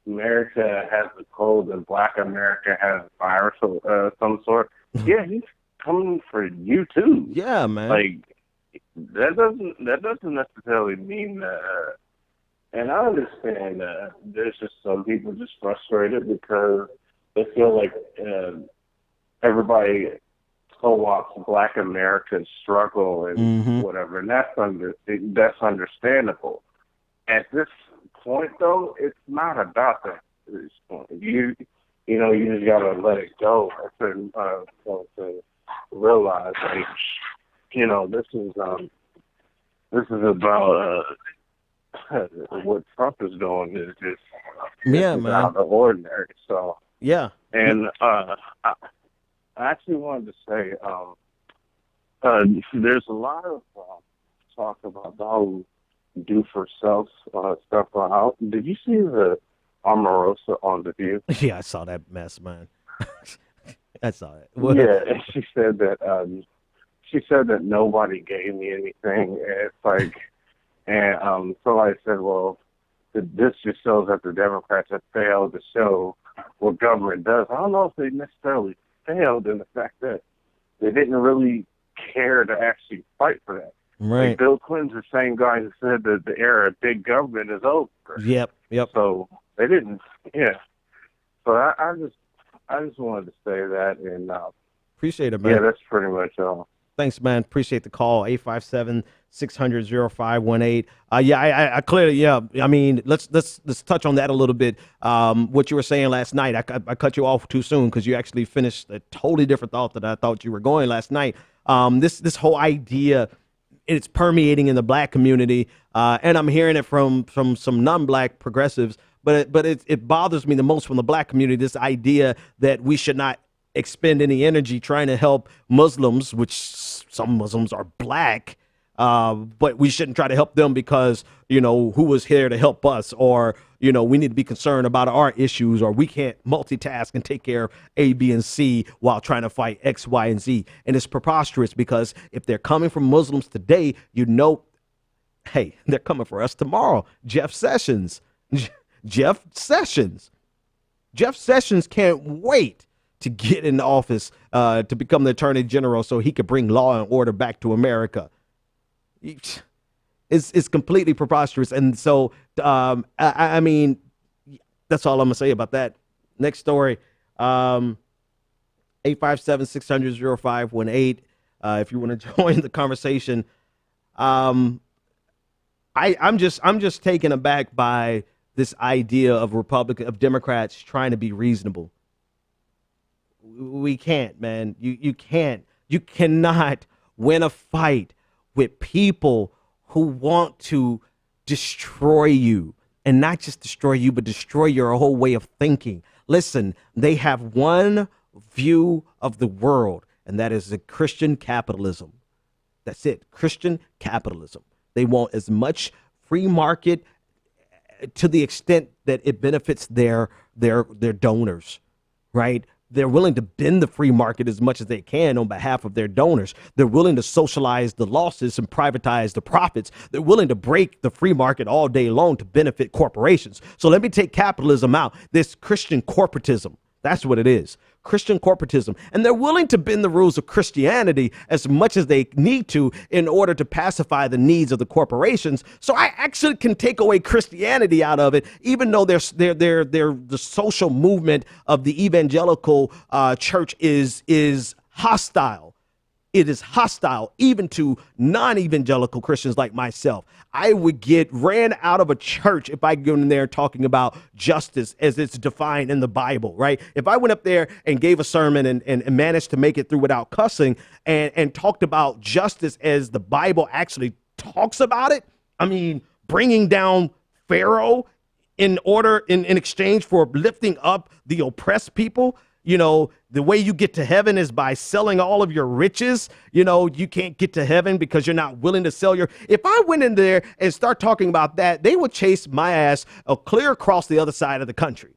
America has a cold and Black America has a virus of some sort, yeah, he's coming for you too. Yeah, man. Like, that doesn't necessarily mean that. And I understand that there's just some people just frustrated because they feel like everybody co-opts Black American struggle and whatever, and that's understandable. At this point, though, it's not about that. At this point, you just gotta let it go and to realize, like, this is about what Trump is doing is just man, out of the ordinary. So yeah, and I actually wanted to say there's a lot of talk about the whole do for self stuff. Did you see the Omarosa on The View? yeah, I saw that mess, man. I saw it. Yeah, and she said that nobody gave me anything. And it's like, and somebody said, well, this just shows that the Democrats have failed to show what government does. I don't know if they necessarily failed in the fact that they didn't really care to actually fight for that. Right. Like Bill Clinton's the same guy who said that the era of big government is over. Yep. So they didn't. Yeah. So I just wanted to say that, and Appreciate it, man. yeah, that's pretty much all. Thanks, man. Appreciate the call. 857-600-0518. I clearly, yeah. I mean, let's touch on that a little bit. What you were saying last night, I cut you off too soon because you actually finished a totally different thought that I thought you were going last night. This whole idea, it's permeating in the Black community, and I'm hearing it from some non-Black progressives. But it bothers me the most from the Black community. This idea that we should not expend any energy trying to help Muslims, which some Muslims are Black, but we shouldn't try to help them because, who was here to help us, or, we need to be concerned about our issues, or we can't multitask and take care of A, B, and C while trying to fight X, Y, and Z. And it's preposterous because if they're coming from Muslims today, hey, they're coming for us tomorrow. Jeff Sessions can't wait to get in office to become the Attorney General so he could bring law and order back to America. It's completely preposterous. And so, I mean, that's all I'm going to say about that. Next story, 857-600-0518. If you want to join the conversation. I'm just taken aback by this idea of Democrats trying to be reasonable. We can't, man. You cannot win a fight with people who want to destroy you, and not just destroy you, but destroy your whole way of thinking. Listen, they have one view of the world, and that is the Christian capitalism. That's it. Christian capitalism. They want as much free market to the extent that it benefits their donors, right? They're willing to bend the free market as much as they can on behalf of their donors. They're willing to socialize the losses and privatize the profits. They're willing to break the free market all day long to benefit corporations. So let me take capitalism out. This Christian corporatism, that's what it is. Christian corporatism. And they're willing to bend the rules of Christianity as much as they need to in order to pacify the needs of the corporations. So I actually can take away Christianity out of it, even though they're the social movement of the evangelical church is hostile. It is hostile even to non-evangelical Christians like myself. I would get ran out of a church if I go in there talking about justice as it's defined in the Bible, right? If I went up there and gave a sermon and managed to make it through without cussing and talked about justice as the Bible actually talks about it, I mean, bringing down Pharaoh in exchange for lifting up the oppressed people. The way you get to heaven is by selling all of your riches. You can't get to heaven because you're not willing to sell if I went in there and start talking about that, they would chase my ass clear across the other side of the country.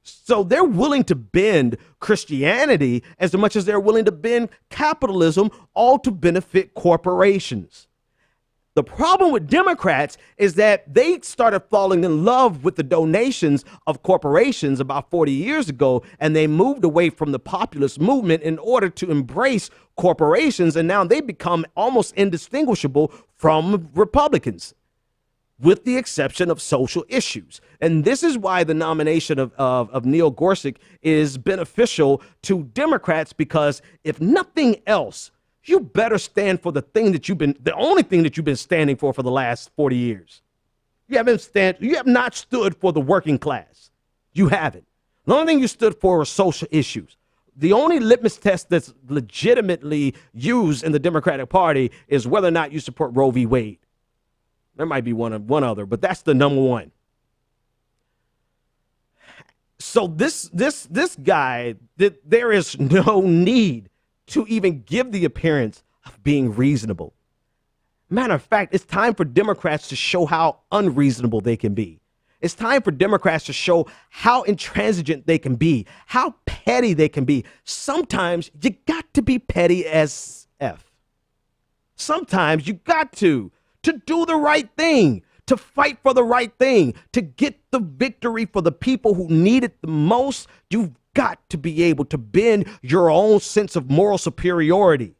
So they're willing to bend Christianity as much as they're willing to bend capitalism, all to benefit corporations. The problem with Democrats is that they started falling in love with the donations of corporations about 40 years ago, and they moved away from the populist movement in order to embrace corporations, and now they become almost indistinguishable from Republicans, with the exception of social issues. And this is why the nomination of Neil Gorsuch is beneficial to Democrats, because if nothing else, you better stand for the only thing that you've been standing for the last 40 years. You have not stood for the working class. You haven't. The only thing you stood for are social issues. The only litmus test that's legitimately used in the Democratic Party is whether or not you support Roe v. Wade. There might be one other, but that's the number one. So this guy, there is no need to even give the appearance of being reasonable. Matter of fact, it's time for Democrats to show how unreasonable they can be. It's time for Democrats to show how intransigent they can be, how petty they can be. Sometimes you got to be petty as F. Sometimes you got to do the right thing, to fight for the right thing, to get the victory for the people who need it the most. You've got to be able to bend your own sense of moral superiority.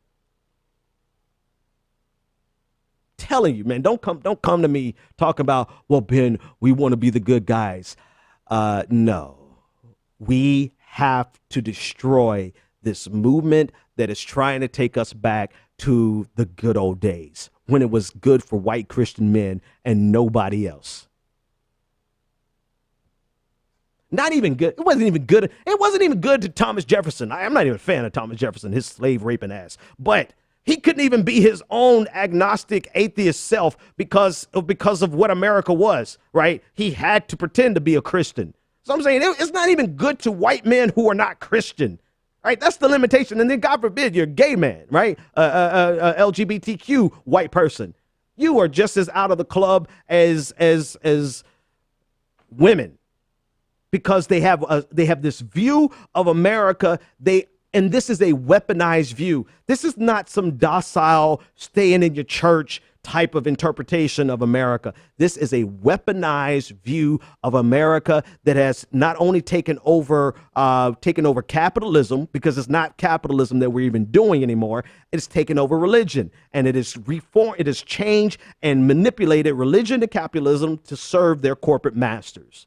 Telling you, man, don't come to me talking about, well, Ben, we want to be the good guys. No, we have to destroy this movement that is trying to take us back to the good old days when it was good for white Christian men and nobody else. Not even good. It wasn't even good. It wasn't even good to Thomas Jefferson. I'm not even a fan of Thomas Jefferson, his slave raping ass. But he couldn't even be his own agnostic atheist self because of what America was, right? He had to pretend to be a Christian. So I'm saying it's not even good to white men who are not Christian, right? That's the limitation. And then God forbid you're a gay man, right? LGBTQ white person. You are just as out of the club as women, because they have this view of America. And this is a weaponized view. This is not some docile, staying in your church type of interpretation of America. This is a weaponized view of America that has not only taken over capitalism, because it's not capitalism that we're even doing anymore. It's taken over religion, and it is reformed. It has changed and manipulated religion to capitalism to serve their corporate masters.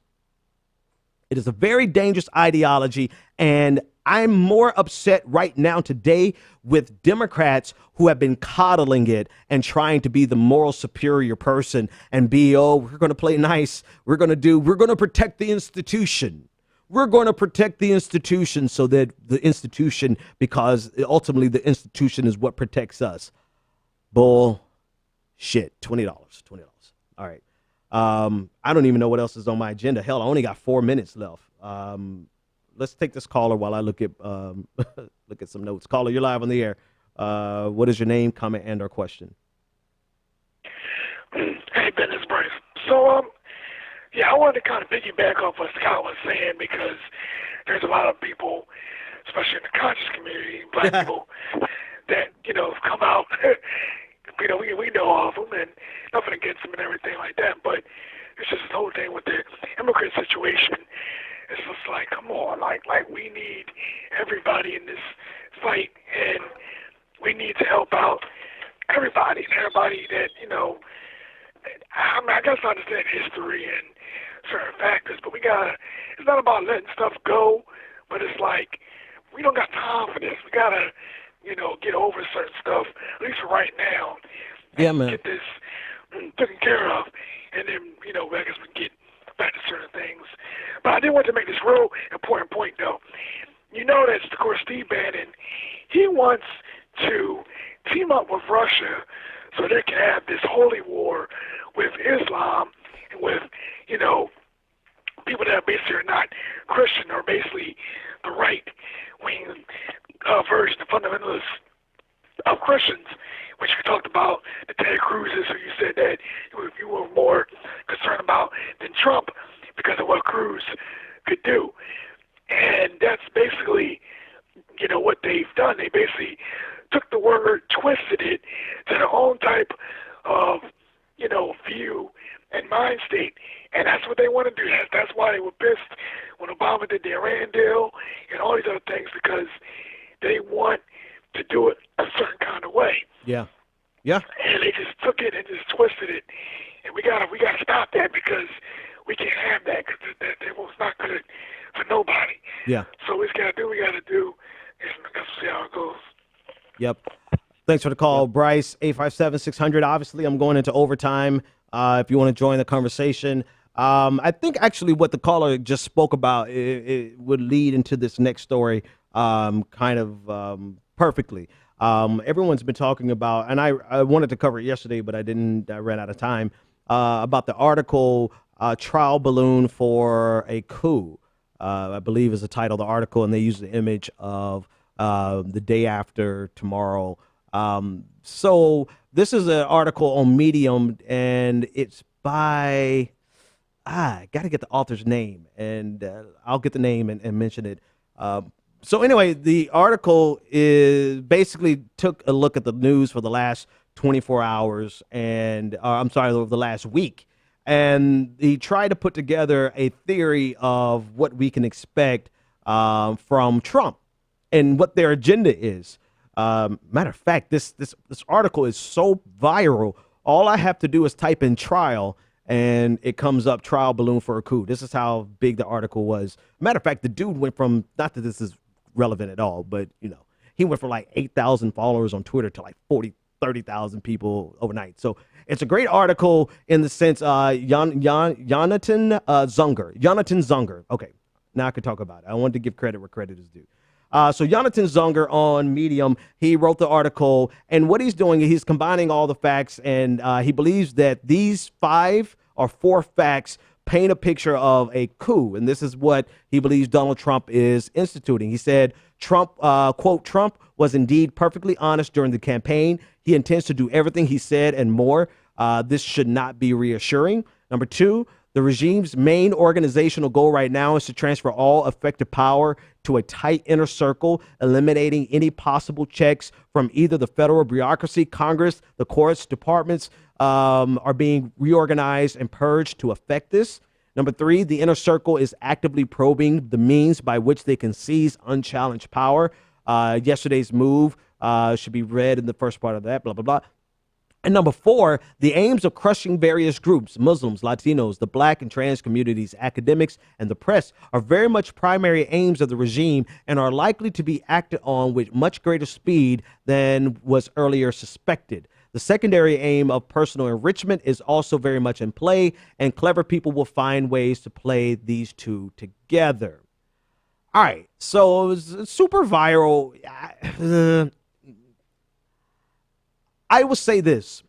It is a very dangerous ideology, and I'm more upset right now today with Democrats who have been coddling it and trying to be the moral superior person and be, we're going to play nice. We're going to protect the institution. We're going to protect the institution so that the institution, because ultimately the institution is what protects us. Bull shit. $20. All right. I don't even know what else is on my agenda. Hell, I only got 4 minutes left. Let's take this caller while I look at some notes. Caller, you're live on the air. What is your name, comment, and/or question? Hey, Ben, it's Bryce. So, I wanted to kind of piggyback off what Scott was saying, because there's a lot of people, especially in the conscious community, black people, that, have come out. We know of them, and nothing against them and everything like that, but it's just this whole thing with the immigrant situation. It's just like, come on, like we need everybody in this fight, and we need to help out everybody that, I guess I understand history and certain factors, but it's not about letting stuff go, but it's like, we don't got time for this. We gotta, get over certain stuff, at least for right now. Yeah, man. Get this taken care of, and then, I guess we can get back to certain things. But I did want to make this real important point, though. That, of course, Steve Bannon, he wants to team up with Russia so they can have this holy war with Islam and with, people that basically are not Christian, or basically the right-wing version, the fundamentalists of Christians, which you talked about, the Ted Cruz's, who you said that you were more concerned about than Trump because of what Cruz could do. And that's basically, what they've done. They basically took the word, twisted it to their own type of mind state, and that's what they want to do. That's why they were pissed when Obama did the Iran deal and all these other things, because they want to do it a certain kind of way. Yeah. And they just took it and just twisted it, and we gotta stop that, because we can't have that, because that was not good for nobody. Yeah. So we gotta do what we gotta do, and let's see how it goes. Yep. Thanks for the call, Bryce. 857-600. Obviously, I'm going into overtime. If you want to join the conversation, I think actually what the caller just spoke about it would lead into this next story perfectly. Everyone's been talking about, and I wanted to cover it yesterday, but I didn't. I ran out of time. About the article, trial balloon for a coup, I believe is the title of the article, and they use the image of the day after tomorrow. So this is an article on Medium, and it's by, I got to get the author's name, and I'll get the name and mention it. So anyway, the article is basically took a look at the news for the last 24 hours, and over the last week. And he tried to put together a theory of what we can expect from Trump and what their agenda is. Matter of fact, this article is so viral. All I have to do is type in trial, and it comes up, trial balloon for a coup. This is how big the article was. Matter of fact, the dude went from, not that this is relevant at all, but he went from like 8,000 followers on Twitter to like 30,000 people overnight. So it's a great article in the sense, Jonathan Zunger. Okay, now I can talk about it. I wanted to give credit where credit is due. So Jonathan Zunger on Medium, he wrote the article, and what he's doing, he's combining all the facts, and he believes that these 5 or 4 facts paint a picture of a coup, and this is what he believes Donald Trump is instituting. He said, Trump, quote, Trump was indeed perfectly honest during the campaign. He intends to do everything he said and more. This should not be reassuring. Number 2, the regime's main organizational goal right now is to transfer all effective power to a tight inner circle, eliminating any possible checks from either the federal bureaucracy, Congress, the courts, departments are being reorganized and purged to effect this. Number 3, the inner circle is actively probing the means by which they can seize unchallenged power. Yesterday's move should be read in the first part of that, blah, blah, blah. And number 4, the aims of crushing various groups, Muslims, Latinos, the black and trans communities, academics, and the press are very much primary aims of the regime and are likely to be acted on with much greater speed than was earlier suspected. The secondary aim of personal enrichment is also very much in play, and clever people will find ways to play these two together. All right, so it was super viral. I will say this.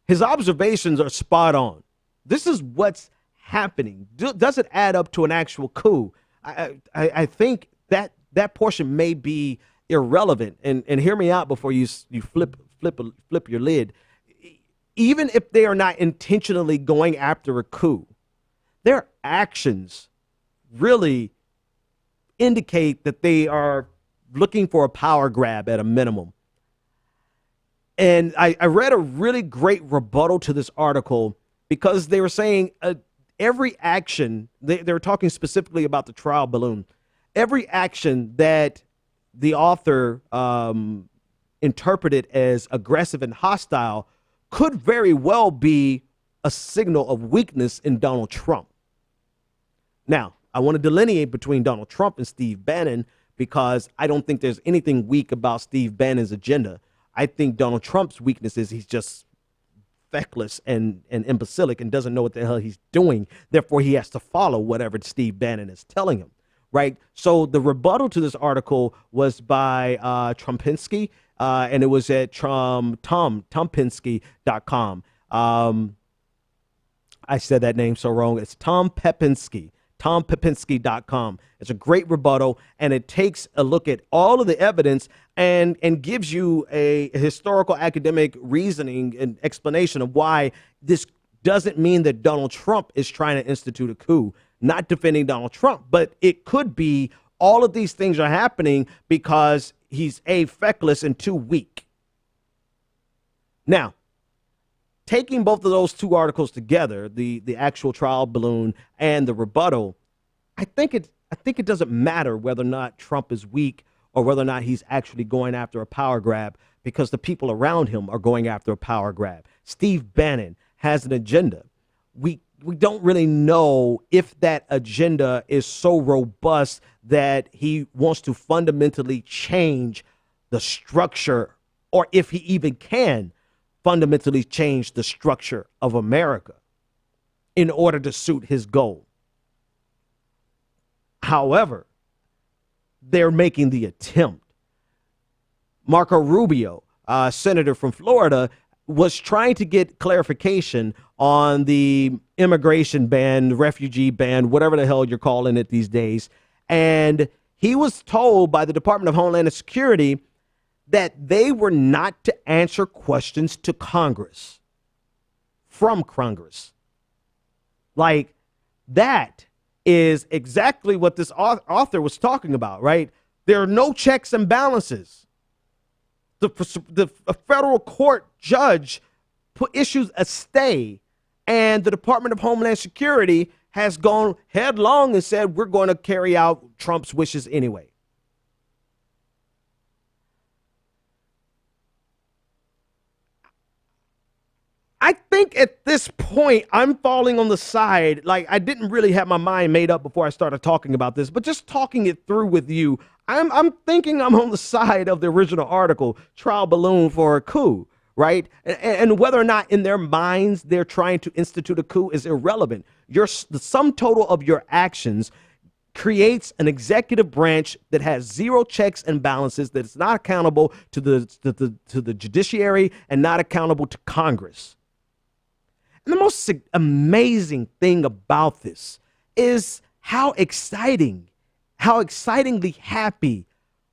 His observations are spot on. This is what's happening. Does it add up to an actual coup? I think that portion may be irrelevant. And hear me out before you flip your lid. Even if they are not intentionally going after a coup, their actions really indicate that they are looking for a power grab at a minimum. And I read a really great rebuttal to this article because they were saying every action, they were talking specifically about the trial balloon, every action that the author interpreted as aggressive and hostile could very well be a signal of weakness in Donald Trump. Now, I want to delineate between Donald Trump and Steve Bannon because I don't think there's anything weak about Steve Bannon's agenda. I think Donald Trump's weakness is he's just feckless and imbecilic and doesn't know what the hell he's doing. Therefore, he has to follow whatever Steve Bannon is telling him, right? So the rebuttal to this article was by Trumpinski, and it was at tompinski.com. I said that name so wrong. It's Tom Pepinski. TomPepinski.com. It's a great rebuttal, and it takes a look at all of the evidence and gives you a historical academic reasoning and explanation of why this doesn't mean that Donald Trump is trying to institute a coup. Not defending Donald Trump, but it could be all of these things are happening because he's A, feckless, and 2, weak. Now, taking both of those two articles together, the actual trial balloon and the rebuttal, I think it doesn't matter whether or not Trump is weak or whether or not he's actually going after a power grab, because the people around him are going after a power grab. Steve Bannon has an agenda. We don't really know if that agenda is so robust that he wants to fundamentally change the structure, or if he even can fundamentally change the structure of America in order to suit his goal. However, they're making the attempt. Marco Rubio, senator from Florida, was trying to get clarification on the immigration ban, refugee ban, whatever the hell you're calling it these days. And he was told by the Department of Homeland Security that they were not to answer questions to Congress, from Congress. Like, that is exactly what this author was talking about, right? There are no checks and balances. The federal court judge issues a stay, and the Department of Homeland Security has gone headlong and said, we're going to carry out Trump's wishes anyway. I think at this point, I'm falling on the side. Like, I didn't really have my mind made up before I started talking about this, but just talking it through with you, I'm thinking I'm on the side of the original article, trial balloon for a coup, right? And whether or not in their minds they're trying to institute a coup is irrelevant. The sum total of your actions creates an executive branch that has zero checks and balances, that is not accountable to the judiciary and not accountable to Congress. And the most amazing thing about this is how excitingly happy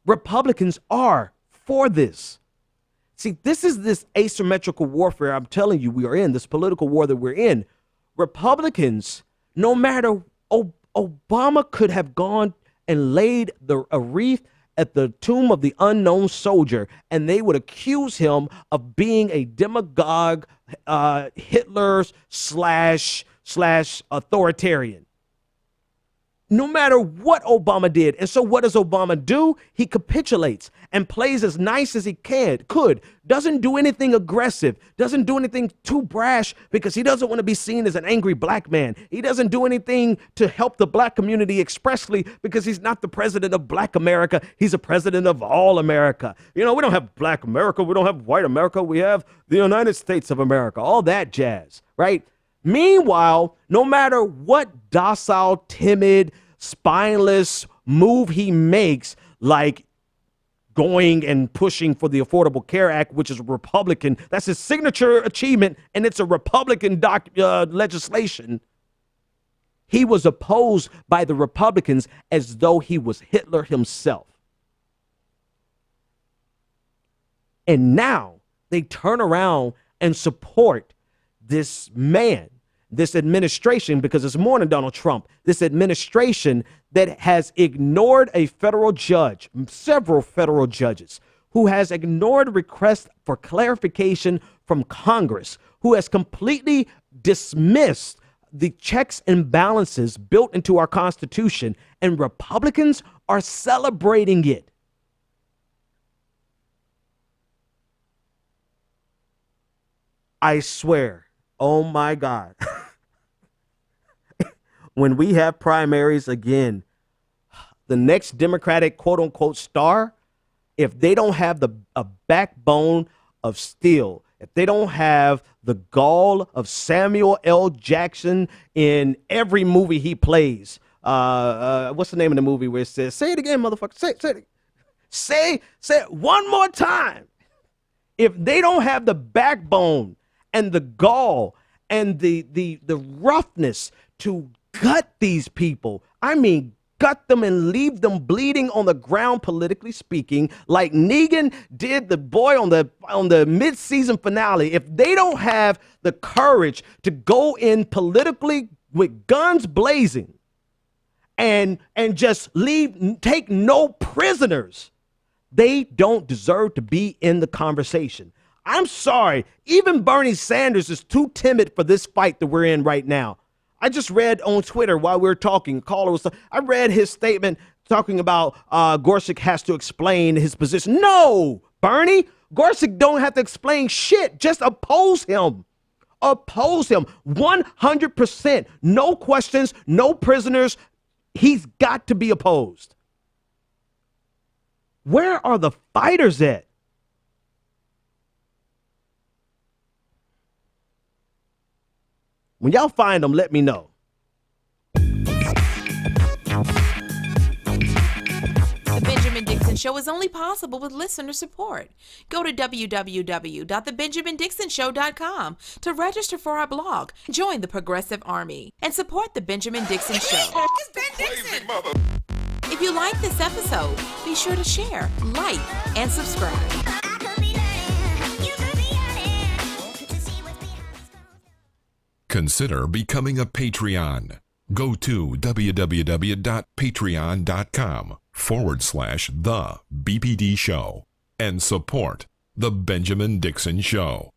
Republicans are for this. See, this is this asymmetrical warfare I'm telling you we are in, this political war that we're in. Republicans, no matter, Obama could have gone and laid a wreath at the tomb of the unknown soldier, and they would accuse him of being a demagogue, Hitler slash authoritarian. No matter what Obama did. And so what does Obama do? He capitulates and plays as nice as he could. Doesn't do anything aggressive. Doesn't do anything too brash because he doesn't want to be seen as an angry black man. He doesn't do anything to help the black community expressly because he's not the president of black America. He's a president of all America. You know, we don't have black America. We don't have white America. We have the United States of America. All that jazz, right? Meanwhile, no matter what docile, timid, spineless move he makes, like going and pushing for the Affordable Care Act, which is a Republican, that's his signature achievement, and it's a Republican legislation, he was opposed by the Republicans as though he was Hitler himself. And now they turn around and support this man, this administration, because it's more than Donald Trump, this administration that has ignored a federal judge, several federal judges, who has ignored requests for clarification from Congress, who has completely dismissed the checks and balances built into our Constitution, and Republicans are celebrating it. I swear, oh my God. When we have primaries again, the next Democratic quote unquote star, if they don't have a backbone of steel, if they don't have the gall of Samuel L. Jackson in every movie he plays, what's the name of the movie where it says, say it again, motherfucker, say it one more time. If they don't have the backbone and the gall and the roughness to gut these people, I mean, gut them and leave them bleeding on the ground, politically speaking, like Negan did the boy on the mid-season finale. If they don't have the courage to go in politically with guns blazing and just take no prisoners, they don't deserve to be in the conversation. I'm sorry. Even Bernie Sanders is too timid for this fight that we're in right now. I just read on Twitter while we were talking, I read his statement talking about Gorsuch has to explain his position. No, Bernie, Gorsuch don't have to explain shit. Just oppose him. Oppose him 100%. No questions, no prisoners. He's got to be opposed. Where are the fighters at? When y'all find them, let me know. The Benjamin Dixon Show is only possible with listener support. Go to www.thebenjamindixonshow.com to register for our blog, join the Progressive Army, and support The Benjamin Dixon Show. It's Ben Dixon! If you like this episode, be sure to share, like, and subscribe. Consider becoming a Patreon. Go to www.patreon.com/The BPD Show and support The Benjamin Dixon Show.